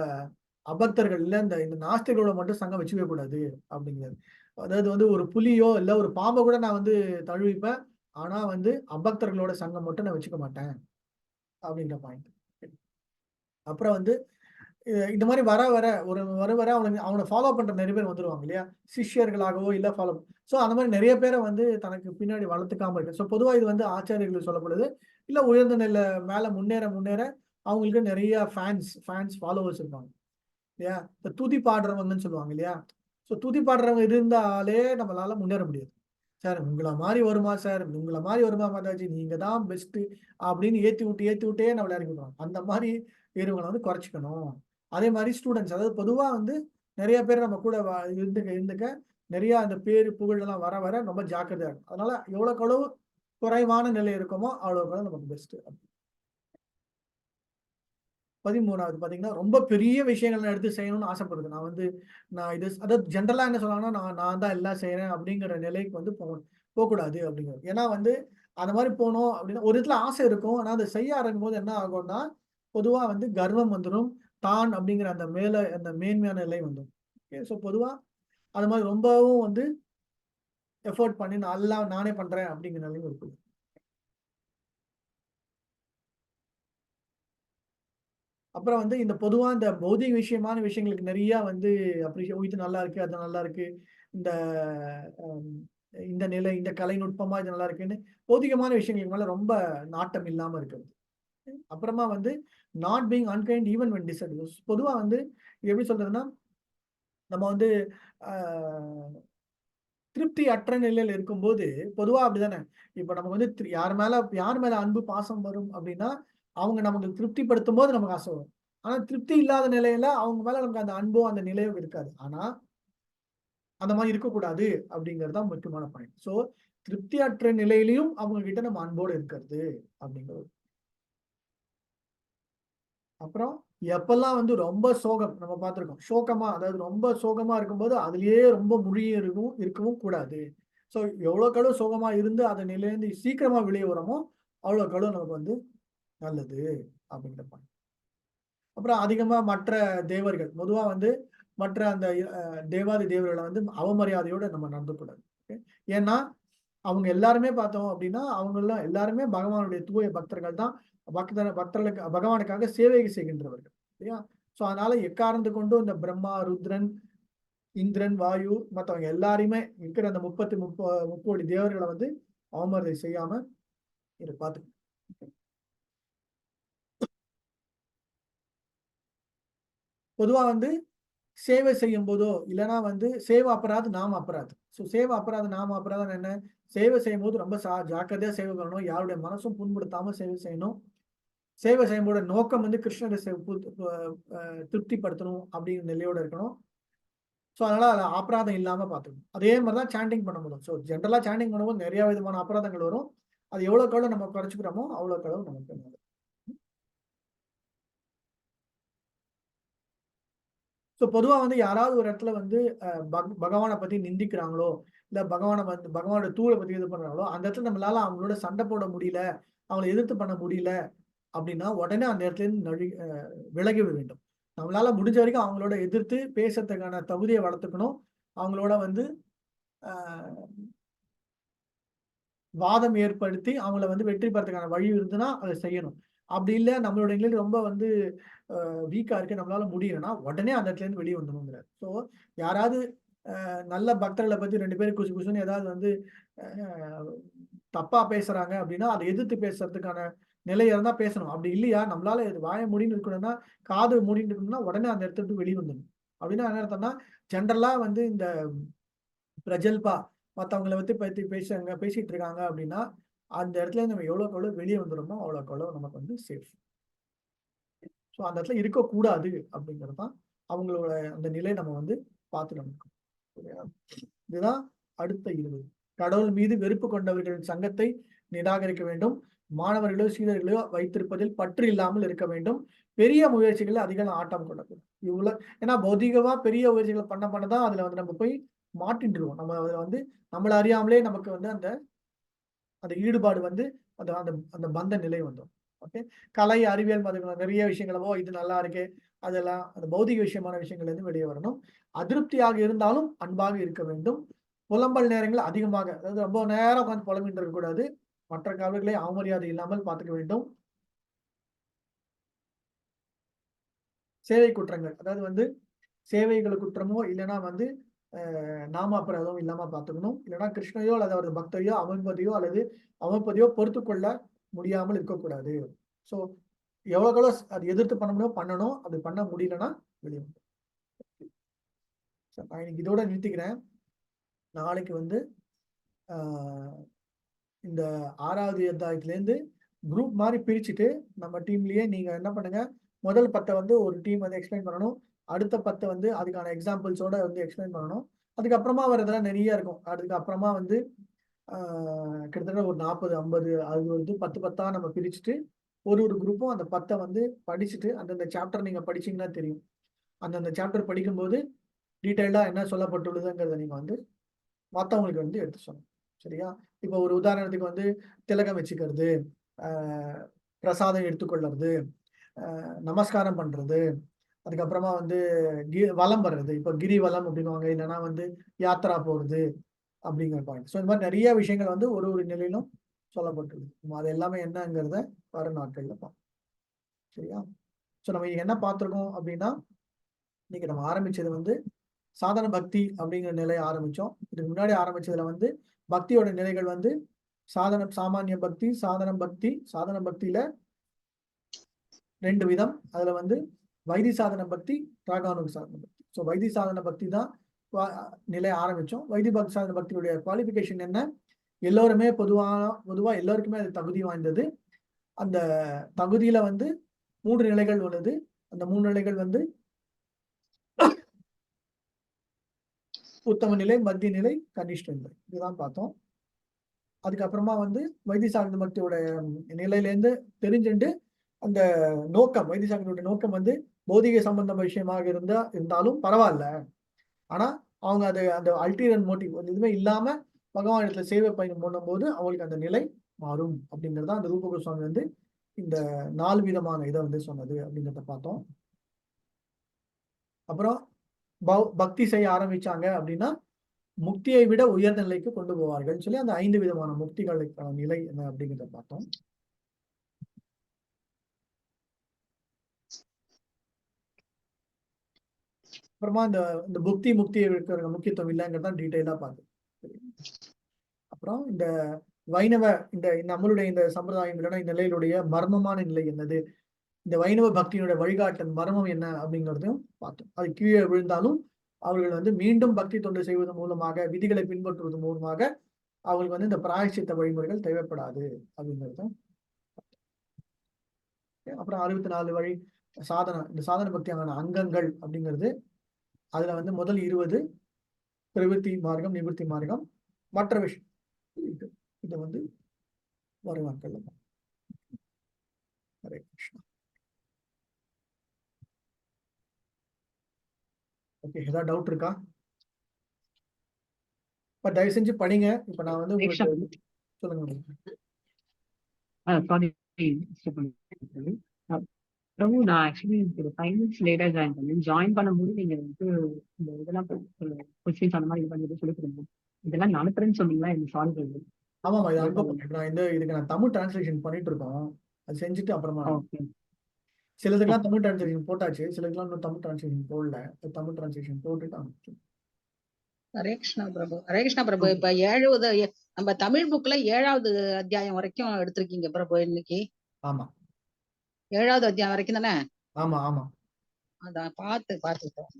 அபக்தர்கள் இல்ல, இந்த நாஸ்திகளோட மட்டும் சங்கம் வச்சுக்கவே கூடாது அப்படிங்கிறது. அதாவது வந்து ஒரு புலியோ இல்ல ஒரு பாம்பை கூட நான் வந்து தழுவிப்பேன். ஆனா வந்து அபக்தர்களோட சங்கம் மட்டும் நான் வச்சுக்க மாட்டேன் அப்படிங்கிற பாயிண்ட். அப்புறம் வந்து இந்த மாதிரி வர வர அவனை ஃபாலோ பண்ற நிறைய பேர் வந்துருவாங்க இல்லையா, சிஷ்யர்களாகவோ இல்ல ஃபாலோ. ஸோ அந்த மாதிரி நிறைய பேரை வந்து தனக்கு பின்னாடி வளர்த்துக்காம இருக்கு. ஸோ பொதுவா இது வந்து ஆச்சாரியர்கள் சொல்லப்படுது. இல்ல உயர்ந்த நிலை மேல முன்னேற அவங்களுக்கு நிறைய ஃபேன்ஸ் ஃபாலோவர்ஸ் இருப்பாங்க இல்லையா. இந்த துதி பாடுறவங்கன்னு சொல்லுவாங்க இல்லையா. ஸோ துதி பாடுறவங்க இருந்தாலே நம்மளால முன்னேற முடியாது. சார் உங்களை மாதிரி வருமா சார், உங்களை மாதிரி வருமா மாதாஜி, நீங்க தான் பெஸ்ட் அப்படின்னு ஏத்தி விட்டே நம்மள இறக்கி விடுவாங்க. அந்த மாதிரி இவங்களை வந்து குறைச்சிக்கணும். அதே மாதிரி ஸ்டூடெண்ட்ஸ், அதாவது பொதுவா வந்து நிறைய பேர் நம்ம கூட இருந்துக்க நிறைய அந்த பேரு புகழ் எல்லாம் வர ரொம்ப ஜாக்கிரதையா இருக்கும். அதனால எவ்வளவுக்கு எவ்வளவு குறைவான நிலை இருக்குமோ அவ்வளவுக்கு நமக்கு பெஸ்ட். 13வது பாத்தீங்கன்னா, ரொம்ப பெரிய விஷயங்கள் எடுத்து செய்யணும்னு ஆசைப்படுது. நான் இது அதாவது ஜென்ரலா என்ன சொல்லுவாங்கன்னா, நான் தான் எல்லாம் செய்யறேன் அப்படிங்கிற நிலைக்கு வந்து போகக்கூடாது அப்படிங்கிறது. ஏன்னா வந்து அந்த மாதிரி போகணும் அப்படின்னா ஒரு இடத்துல ஆசை இருக்கும். ஆனா அதை செய்ய ஆரம்பிக்கும் போது என்ன ஆகும்னா, பொதுவா வந்து கர்வம் வந்துடும். தான் அப்படிங்கிற அந்த மேன்மையான நிலை வந்துடும். ஸோ பொதுவா அது மாதிரி ரொம்பவும் வந்து எஃபோர்ட் பண்ணி நானே பண்றேன் அப்படிங்கிற நிலையும் இருக்குது. அப்புறம் வந்து இந்த பொதுவா இந்த பௌதிக விஷயமான விஷயங்களுக்கு நிறைய வந்து அப்ரிஷியேட், இது நல்லா இருக்கு, அது நல்லா இருக்கு, இந்த ஹம், இந்த நிலை, இந்த கலைநுட்பமா இது நல்லா இருக்குன்னு பௌதிகமான விஷயங்களுக்கு மேல ரொம்ப நாட்டம் இல்லாம இருக்கிறது. அப்புறமா வந்து not being unkind even when disadvise. பொதுவா வந்து எப்படி சொல்றதுன்னா, நம்ம வந்து ஆஹ், திருப்தி அற்ற நிலையில இருக்கும்போது பொதுவா அப்படிதானே. இப்ப நமக்கு வந்து யார் மேல அன்பு பாசம் வரும் அப்படின்னா, அவங்க நமக்கு திருப்திப்படுத்தும் போது நமக்கு ஆசை வரும். ஆனா திருப்தி இல்லாத நிலையில அவங்க மேல நமக்கு அந்த அன்போ அந்த நிலையோ இருக்காது. ஆனா அந்த மாதிரி இருக்கக்கூடாது அப்படிங்கிறது தான் முக்கியமான பாயிண்ட். சோ திருப்தி அற்ற நிலையிலையும் அவங்க கிட்ட நம்ம அன்போடு இருக்கிறது அப்படிங்கிறது. அப்புறம் எப்பெல்லாம் வந்து ரொம்ப சோகம் நம்ம பார்த்திருக்கோம். சோகமா, அதாவது ரொம்ப சோகமா இருக்கும்போது அதிலேயே ரொம்ப முழுகி இருக்கவும் கூடாது. சோ எவ்வளவுக்கு சோகமா இருந்து அந்த நிலையிலிருந்து சீக்கிரமா வெளியே வரோமோ அவ்வளவுக்கு நமக்கு வந்து நல்லது அப்படிங்கிற பாயிண்ட். அப்புறம் அதிகமா மற்ற தேவர்கள் பொதுவா வந்து மற்ற அந்த தேவாதி தேவர்களை வந்து அவமரியாதையோட நம்ம நடந்துக்கூடாது. ஏன்னா அவங்க எல்லாருமே பார்த்தோம் அப்படின்னா அவங்க எல்லாருமே பகவானுடைய தூய பக்தர்கள் தான். பக்தர்களுக்கு பகவானுக்காக சேவை செய்கின்றவர்கள் இல்லையா. சோ அதனால எக்காரணத்து கொண்டும் இந்த பிரம்மா, ருத்ரன், இந்திரன், வாயு மற்றவங்க எல்லாரையுமே இருக்கிற அந்த 30 தேவர்களை வந்து அவமரியாதை செய்யாம இதை பார்த்து. பொதுவா வந்து சேவை செய்யும் போதோ இல்லைன்னா வந்து சேவை அபராது நாம அபராது. ஸோ சேவை அபராது நாம அபராதம் என்ன? சேவை செய்யும் போது ரொம்ப ஜாக்கிரதையா சேவை பண்ணணும். யாருடைய மனசும் புண்படுத்தாம சேவை செய்யணும். சேவை செய்யும்போது நோக்கம் வந்து கிருஷ்ணரை திருப்திப்படுத்தணும் அப்படிங்கிற நிலையோட இருக்கணும். ஸோ அதனால அது அபராதம் இல்லாம பார்த்துக்கணும். அதே மாதிரிதான் சாண்டிங் பண்ணும்போது. ஸோ ஜென்ரலா சாண்டிங் பண்ணும்போது நிறைய விதமான அபராதங்கள் வரும். அது எவ்வளவுக்கு நம்ம குறைச்சிக்கிறோமோ அவ்வளவுக்கு நமக்கு நல்லது. ஸோ பொதுவா வந்து யாராவது ஒரு இடத்துல வந்து பகவானை பத்தி நிந்திக்கிறாங்களோ இல்ல பகவானோட தூளை பத்தி இது பண்றாங்களோ அந்த இடத்துல நம்மளால அவங்களோட சண்டை போட முடியல, அவங்களை எதிர்த்து பண்ண முடியல அப்படின்னா உடனே அந்த இடத்துல இருந்து விலகி விட வேண்டும். நம்மளால முடிஞ்ச வரைக்கும் அவங்களோட எதிர்த்து பேசுறதுக்கான தகுதியை வளர்த்துக்கணும். அவங்களோட வந்து வாதம் ஏற்படுத்தி அவங்கள வந்து வெற்றி பெறதுக்கான வழி இருந்துன்னா அதை செய்யணும். அப்படி இல்ல நம்மளோட நிலை ரொம்ப வந்து வீக்கா இருக்கு, நம்மளால முடியலன்னா உடனே அந்த இடத்துல இருந்து வெளியே வந்துடணுங்கிறார். ஸோ யாராவது நல்ல பக்தர்களை பத்தி 2 பேரும் குசு குசுன்னு ஏதாவது வந்து தப்பா பேசுறாங்க அப்படின்னா அதை எதிர்த்து பேசுறதுக்கான நிலை இருந்தா பேசணும். அப்படி இல்லையா நம்மளால வாய மூடின்னு இருக்கணும்னா, காது மூடின்னு இருக்கணும்னா உடனே அந்த இடத்த விட்டு வெளியே வந்துடணும். அப்படின்னா என்ன அர்த்தம்னா, ஜென்ரலா வந்து இந்த பிரஜல்பா மத்தவங்கள பத்தி பேசிட்டு இருக்காங்க அப்படின்னா அந்த இடத்துல நம்ம எவ்வளவுக்கு வெளியே வந்துடுறோமோ அவ்வளவுக்கு நமக்கு வந்து சேஃப். ஸோ அந்த இடத்துல இருக்கக்கூடாது அப்படிங்கிறது தான் அவங்களோட அந்த நிலை நம்ம வந்து பார்த்துக்கணும். இதுதான் அடுத்த 20. கடவுள் மீது வெறுப்பு கொண்டவர்களின் சங்கத்தை நிராகரிக்க வேண்டும். மாணவர்களோ சீடர்களோ வைத்திருப்பதில் பற்று இல்லாமல் இருக்க வேண்டும். பெரிய முயற்சிகளை அதிகம் ஆட்டம் கொள்ளக்கூடாது. இவ்வளவு ஏன்னா பௌதிகமா பெரிய முயற்சிகளை பண்ணதான் அதுல வந்து நம்ம போய் மாட்டின்றுவோம். நம்ம அதுல வந்து நம்மள அறியாமலே நமக்கு வந்து அந்த ஈடுபாடு வந்து அந்த அந்த அந்த பந்த நிலை வந்துடும். ஓகே. கலை, அறிவியல் மதங்கள் நிறைய விஷயங்களோ இது நல்லா இருக்கு, அதெல்லாம் அந்த பௌதிக விஷயமான விஷயங்கள்ல இருந்து வெளியே வரணும். அதிருப்தியாக இருந்தாலும் அன்பாக இருக்க வேண்டும். புலம்பல் நேரங்கள் அதிகமாக, அதாவது ரொம்ப நேரம் உட்காந்து புலம்பிட்டு இருக்கக்கூடாது. மற்ற கவலைகளை அவமரியாதை இல்லாமல் பார்த்துக்க வேண்டும். சேவை குற்றங்கள், அதாவது வந்து சேவைகள் குற்றமோ இல்லைன்னா வந்து நாம அபராதம் இல்லாம பார்த்துக்கணும். இல்லைன்னா கிருஷ்ணரையோ அல்லது அவரது பக்தரையோ அவமதியோ பொறுத்து கொள்ள முடியாமல் இருக்கக்கூடாது. ஸோ எவ்வளோ அது எதிர்த்து பண்ண முடியும் பண்ணணும். அது பண்ண முடியலன்னா வெளியே. நான் இன்னைக்கு இதோட நிறுத்திக்கிறேன். நாளைக்கு வந்து இந்த 6வது அத்தியாயத்திலேருந்து குரூப் மாதிரி பிரிச்சுட்டு நம்ம டீம்லயே நீங்க என்ன பண்ணுங்க, முதல் 10 வந்து ஒரு டீம் வந்து எக்ஸ்பிளைன் பண்ணணும். அடுத்த 10 வந்து அதுக்கான எக்ஸாம்பிள்ஸோட வந்து எக்ஸ்பிளைன் பண்ணணும். அதுக்கப்புறமா வரதெல்லாம் நிறைய இருக்கும். அதுக்கப்புறமா வந்து கிட்டத்தட்ட ஒரு 40, 50 அது வந்து 10 10ஆ நம்ம பிரிச்சுட்டு ஒரு குரூப்பும் அந்த 10 வந்து படிச்சுட்டு அந்தந்த சாப்டர் நீங்க படிச்சீங்கன்னா தெரியும். அந்தந்த சாப்டர் படிக்கும்போது டீட்டெயிலா என்ன சொல்லப்பட்டுள்ளதுங்கிறத நீங்க வந்து மற்றவங்களுக்கு வந்து எடுத்து சொல்லணும். சரியா? இப்போ ஒரு உதாரணத்துக்கு வந்து திலகம் வச்சுக்கிறது, பிரசாதம் எடுத்துக்கொள்றது, நமஸ்காரம் பண்றது, அதுக்கப்புறமா வந்து வலம் வர்றது, இப்போ கிரி வலம் அப்படின்னுவாங்க, இல்லைன்னா வந்து யாத்திரா போறது அப்படிங்கிற பாயிண்ட். ஸோ இந்த மாதிரி நிறைய விஷயங்கள் வந்து ஒரு நிலையிலும் சொல்லப்பட்டுள்ளது. அது எல்லாமே என்னங்கிறத வர நாட்கள்ல பார்ப்போம். சரியா? ஸோ நம்ம என்ன பார்த்துருக்கோம் அப்படின்னா, இன்னைக்கு நம்ம ஆரம்பிச்சது வந்து சாதன பக்தி அப்படிங்கிற நிலையை ஆரம்பிச்சோம். இதுக்கு முன்னாடி ஆரம்பிச்சதுல வந்து பக்தியோட நிலைகள் வந்து சாமானிய பக்தி, சாதன பக்தி. சாதன பக்தியில 2 விதம். அதுல வந்து வைதி சாதன பக்தி, ராகானுக சாதன பக்தி. ஸோ வைதி சாதன பக்தி தான் நிலை ஆரம்பிச்சோம். வைதி பக்தி சாதன பக்தியுடைய குவாலிஃபிகேஷன் என்ன? எல்லோருமே பொதுவா எல்லாருக்குமே அது தகுதி வாய்ந்தது. அந்த தகுதியில வந்து 3 நிலைகள் உள்ளது. அந்த 3 நிலைகள் வந்து உத்தம நிலை, மத்திய நிலை, கனிஷ்ட நிலை. இதுதான் பார்த்தோம். அதுக்கப்புறமா வந்து வைத்திய சாதன பக்தியோட நிலையிலேருந்து தெரிஞ்சுட்டு அந்த நோக்கம், வைத்திய சாதனோட நோக்கம் வந்து பௌதிக சம்பந்த விஷயமாக இருந்தாலும் பரவாயில்ல. ஆனா அவங்க அந்த அல்டீரியர் மோட்டிவ் எதுவுமே இல்லாம பகவான் இடத்துல சேவை பயணம் பண்ணும்போது அவங்களுக்கு அந்த நிலை மாறும் அப்படிங்கிறது அந்த ரூப கோஸ்வாமி வந்து இந்த 4 விதமான இதை வந்து சொன்னது அப்படிங்கிறத பார்த்தோம். அப்புறம் பக்தி செய்ய ஆரம்பிச்சாங்க அப்படின்னா முக்தியை விட உயர்ந்த நிலைக்கு கொண்டு போவார்கள் சொல்லி அந்த 5 விதமான முக்திகளுக்கான நிலை என்ன அப்படிங்கிறத பார்த்தோம். அப்புறமா இந்த முக்தி இருக்கிற முக்கியத்துவம் இல்லைங்கிறத டீட்டெயிலா பார்த்தோம். அப்புறம் இந்த வைணவ இந்த நம்மளுடைய இந்த சம்பிரதாயம் இல்லைன்னா இந்த நிலையிலுடைய மர்மமான நிலை என்னது, இந்த வைணவ பக்தியினுடைய வழிகாட்டல் மர்மம் என்ன அப்படிங்கிறதையும் பார்த்தோம். அது கீழே விழுந்தாலும் அவர்கள் வந்து மீண்டும் பக்தி தொண்டு செய்வதன் மூலமாக, விதிகளை பின்பற்றுவது மூலமாக அவங்களுக்கு வந்து இந்த பிராயச்சித்த வழிமுறைகள் தேவைப்படாது அப்படிங்கிறதும். அப்புறம் 64 வழி இந்த சாதன பக்தியான அங்கங்கள் அப்படிங்கிறது அதுல வந்து முதல் 20 பிரவிற்த்தி மார்க்கம், நிவர்த்தி மார்க்கம், மற்ற விஷயம் இதை வந்து வரும் நாட்கள்ல. ஹரே கிருஷ்ணா. ஓகே, ஏதாவது டவுட் இருக்கா? இப்ப தயவு செஞ்சு படிங்க. இப்ப நான் வந்து உங்களுக்கு சொல்லுங்க. பிரபு, நான் ஆக்சுவலி ஒரு 5 மினிட்ஸ் லேட்டா ஜாயின் பண்ணேன். ஜாயின் பண்ணும்போது நீங்க வந்து இந்த இதெல்லாம் கொஸ்டின்ஸ் அந்த மாதிரி இது பண்ணி சொல்லி கொடுங்க. இதெல்லாம் நான் அனுப்புறேன்னு சொன்னீங்களா? எனக்கு சால்வ் பண்ணுங்க. ஆமாமா, இது அனுப்ப இதுக்கு நான் தமிழ் டிரான்ஸ்லேஷன் பண்ணிட்டு இருக்கோம். அது செஞ்சுட்டு அப்புறமா சிலதுக்கெல்லாம் தமிழ் டிரான்ஸ்லேஷன் போட்டாச்சு, சிலதுக்கெல்லாம் இன்னும் தமிழ் டிரான்ஸ்லேஷன் போடல. தமிழ் டிரான்ஸ்லேஷன் போட்டுட்டு அனுப்பிச்சு. ஹரே கிருஷ்ணா பிரபு. ஹரே கிருஷ்ணா பிரபு. இப்ப 7வது நம்ம தமிழ் புக்ல 7வது அத்தியாயம் வரைக்கும் எடுத்திருக்கீங்க பிரபு இன்னைக்கு. ஆமா, 7வது அத்தியாயம் வரைக்கும் தானே? ஆமா ஆமா. அதான் பார்த்துட்டோம்.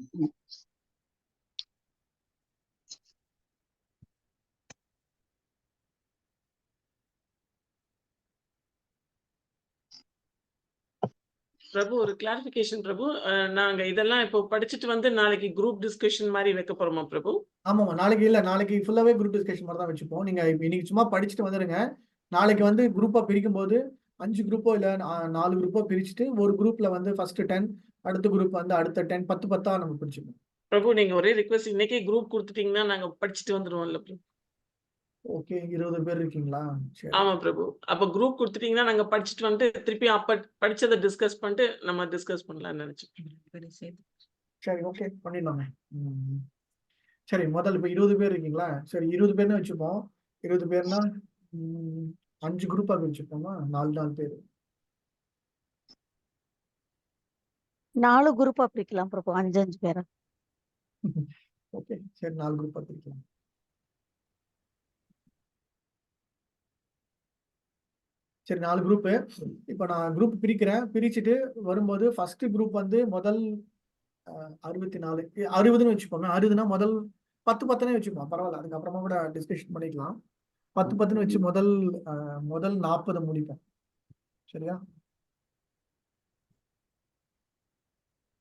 பிரபு, ஒரு கிளாரிபிகேஷன் பிரபு. நாங்க இதெல்லாம் இப்போ படிச்சுட்டு வந்து நாளைக்கு குரூப் டிஸ்கஷன் மாதிரி வைக்க போறோமா பிரபு? ஆமாமா, நாளைக்கு ஃபுல்லாவே குரூப் டிஸ்கஷன் மாதிரி தான் வச்சுப்போம். நீங்க இன்னைக்கு சும்மா படிச்சுட்டு வந்துருங்க. நாளைக்கு வந்து குரூப்பா பிரிக்கும் போது 5 குரூப்போ இல்ல 4 குரூப்போ பிரிச்சுட்டு ஒரு குரூப்ல வந்து ஃபர்ஸ்ட் 10, அடுத்த குரூப் வந்து அடுத்த 10, 10 நம்ம பிரிச்சுப்போம். பிரபு, நீங்க ஒரே ரிக்வெஸ்ட், இன்னைக்கே குரூப் கொடுத்துட்டீங்கன்னா நாங்க படிச்சுட்டு வந்துருவோம்ல பிரபு. ஓகே, 20 பேர் இருக்கீங்களா? ஆமா பிரபு. அப்ப குரூப் கொடுத்துட்டீங்கன்னா நாங்க படிச்சுட்டு வந்து திருப்பி அப்ப படிச்சதை டிஸ்கஸ் பண்ணிட்டு நம்ம டிஸ்கஸ் பண்ணலாம்னு நினைச்சோம். சரி, ஓகே, பண்ணிடலாமே. சரி, முதல்ல இப்ப 20 பேர் இருக்கீங்களா? சரி, 20 பேர்னு வச்சுப்போம். 20 பேர்னா 5 குரூப்பா வச்சுப்போமா? 4 பேர். 4 குரூப்பா பிரிக்கலாம் பிரபு, 5 பேரா? ஓகே, சரி, 4 குரூப்பா பிரிக்கலாம். சரி, 4 குரூப். இப்ப நான் குரூப் பிரிக்கிறேன். பிரிச்சுட்டு வரும்போது ஃபர்ஸ்ட் குரூப் வந்து முதல் 64 60ன்னு வச்சுப்போமே. 60னா முதல் 10 வச்சுப்போம், பரவாயில்ல. அதுக்கப்புறமா கூட டிஸ்கஷன் பண்ணிக்கலாம். 10 வச்சு முதல் 40 முடிப்போம். சரியா?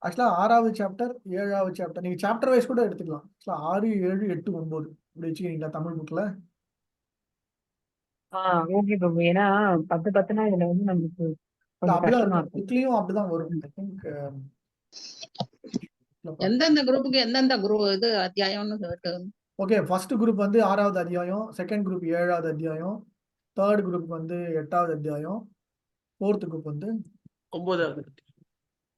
ஆக்சுவலா 6வது சாப்டர், 7வது சாப்டர் நீங்க சாப்டர் வைஸ் கூட எடுத்துக்கலாம். 6, 7, 8, 9 இப்படி வச்சுக்கிறீங்களா தமிழ் புக்ல? ஓகே பிரபு. ஏன்னா 10 இதுல வந்து நமக்கு அப்படிதான் புக்லயும் அப்படிதான் வரும். ஐ திங்க் எந்தெந்த குரூப்புக்கு எந்தெந்த இது அத்தியாயம்னு சொல்லிட்டு. ஓகே, ஃபர்ஸ்ட் குரூப் வந்து 6வது அத்தியாயம், செகண்ட் குரூப் 7வது அத்தியாயம், தேர்ட் குரூப் வந்து 8வது அத்தியாயம், ஃபோர்த் குரூப் வந்து 9வது.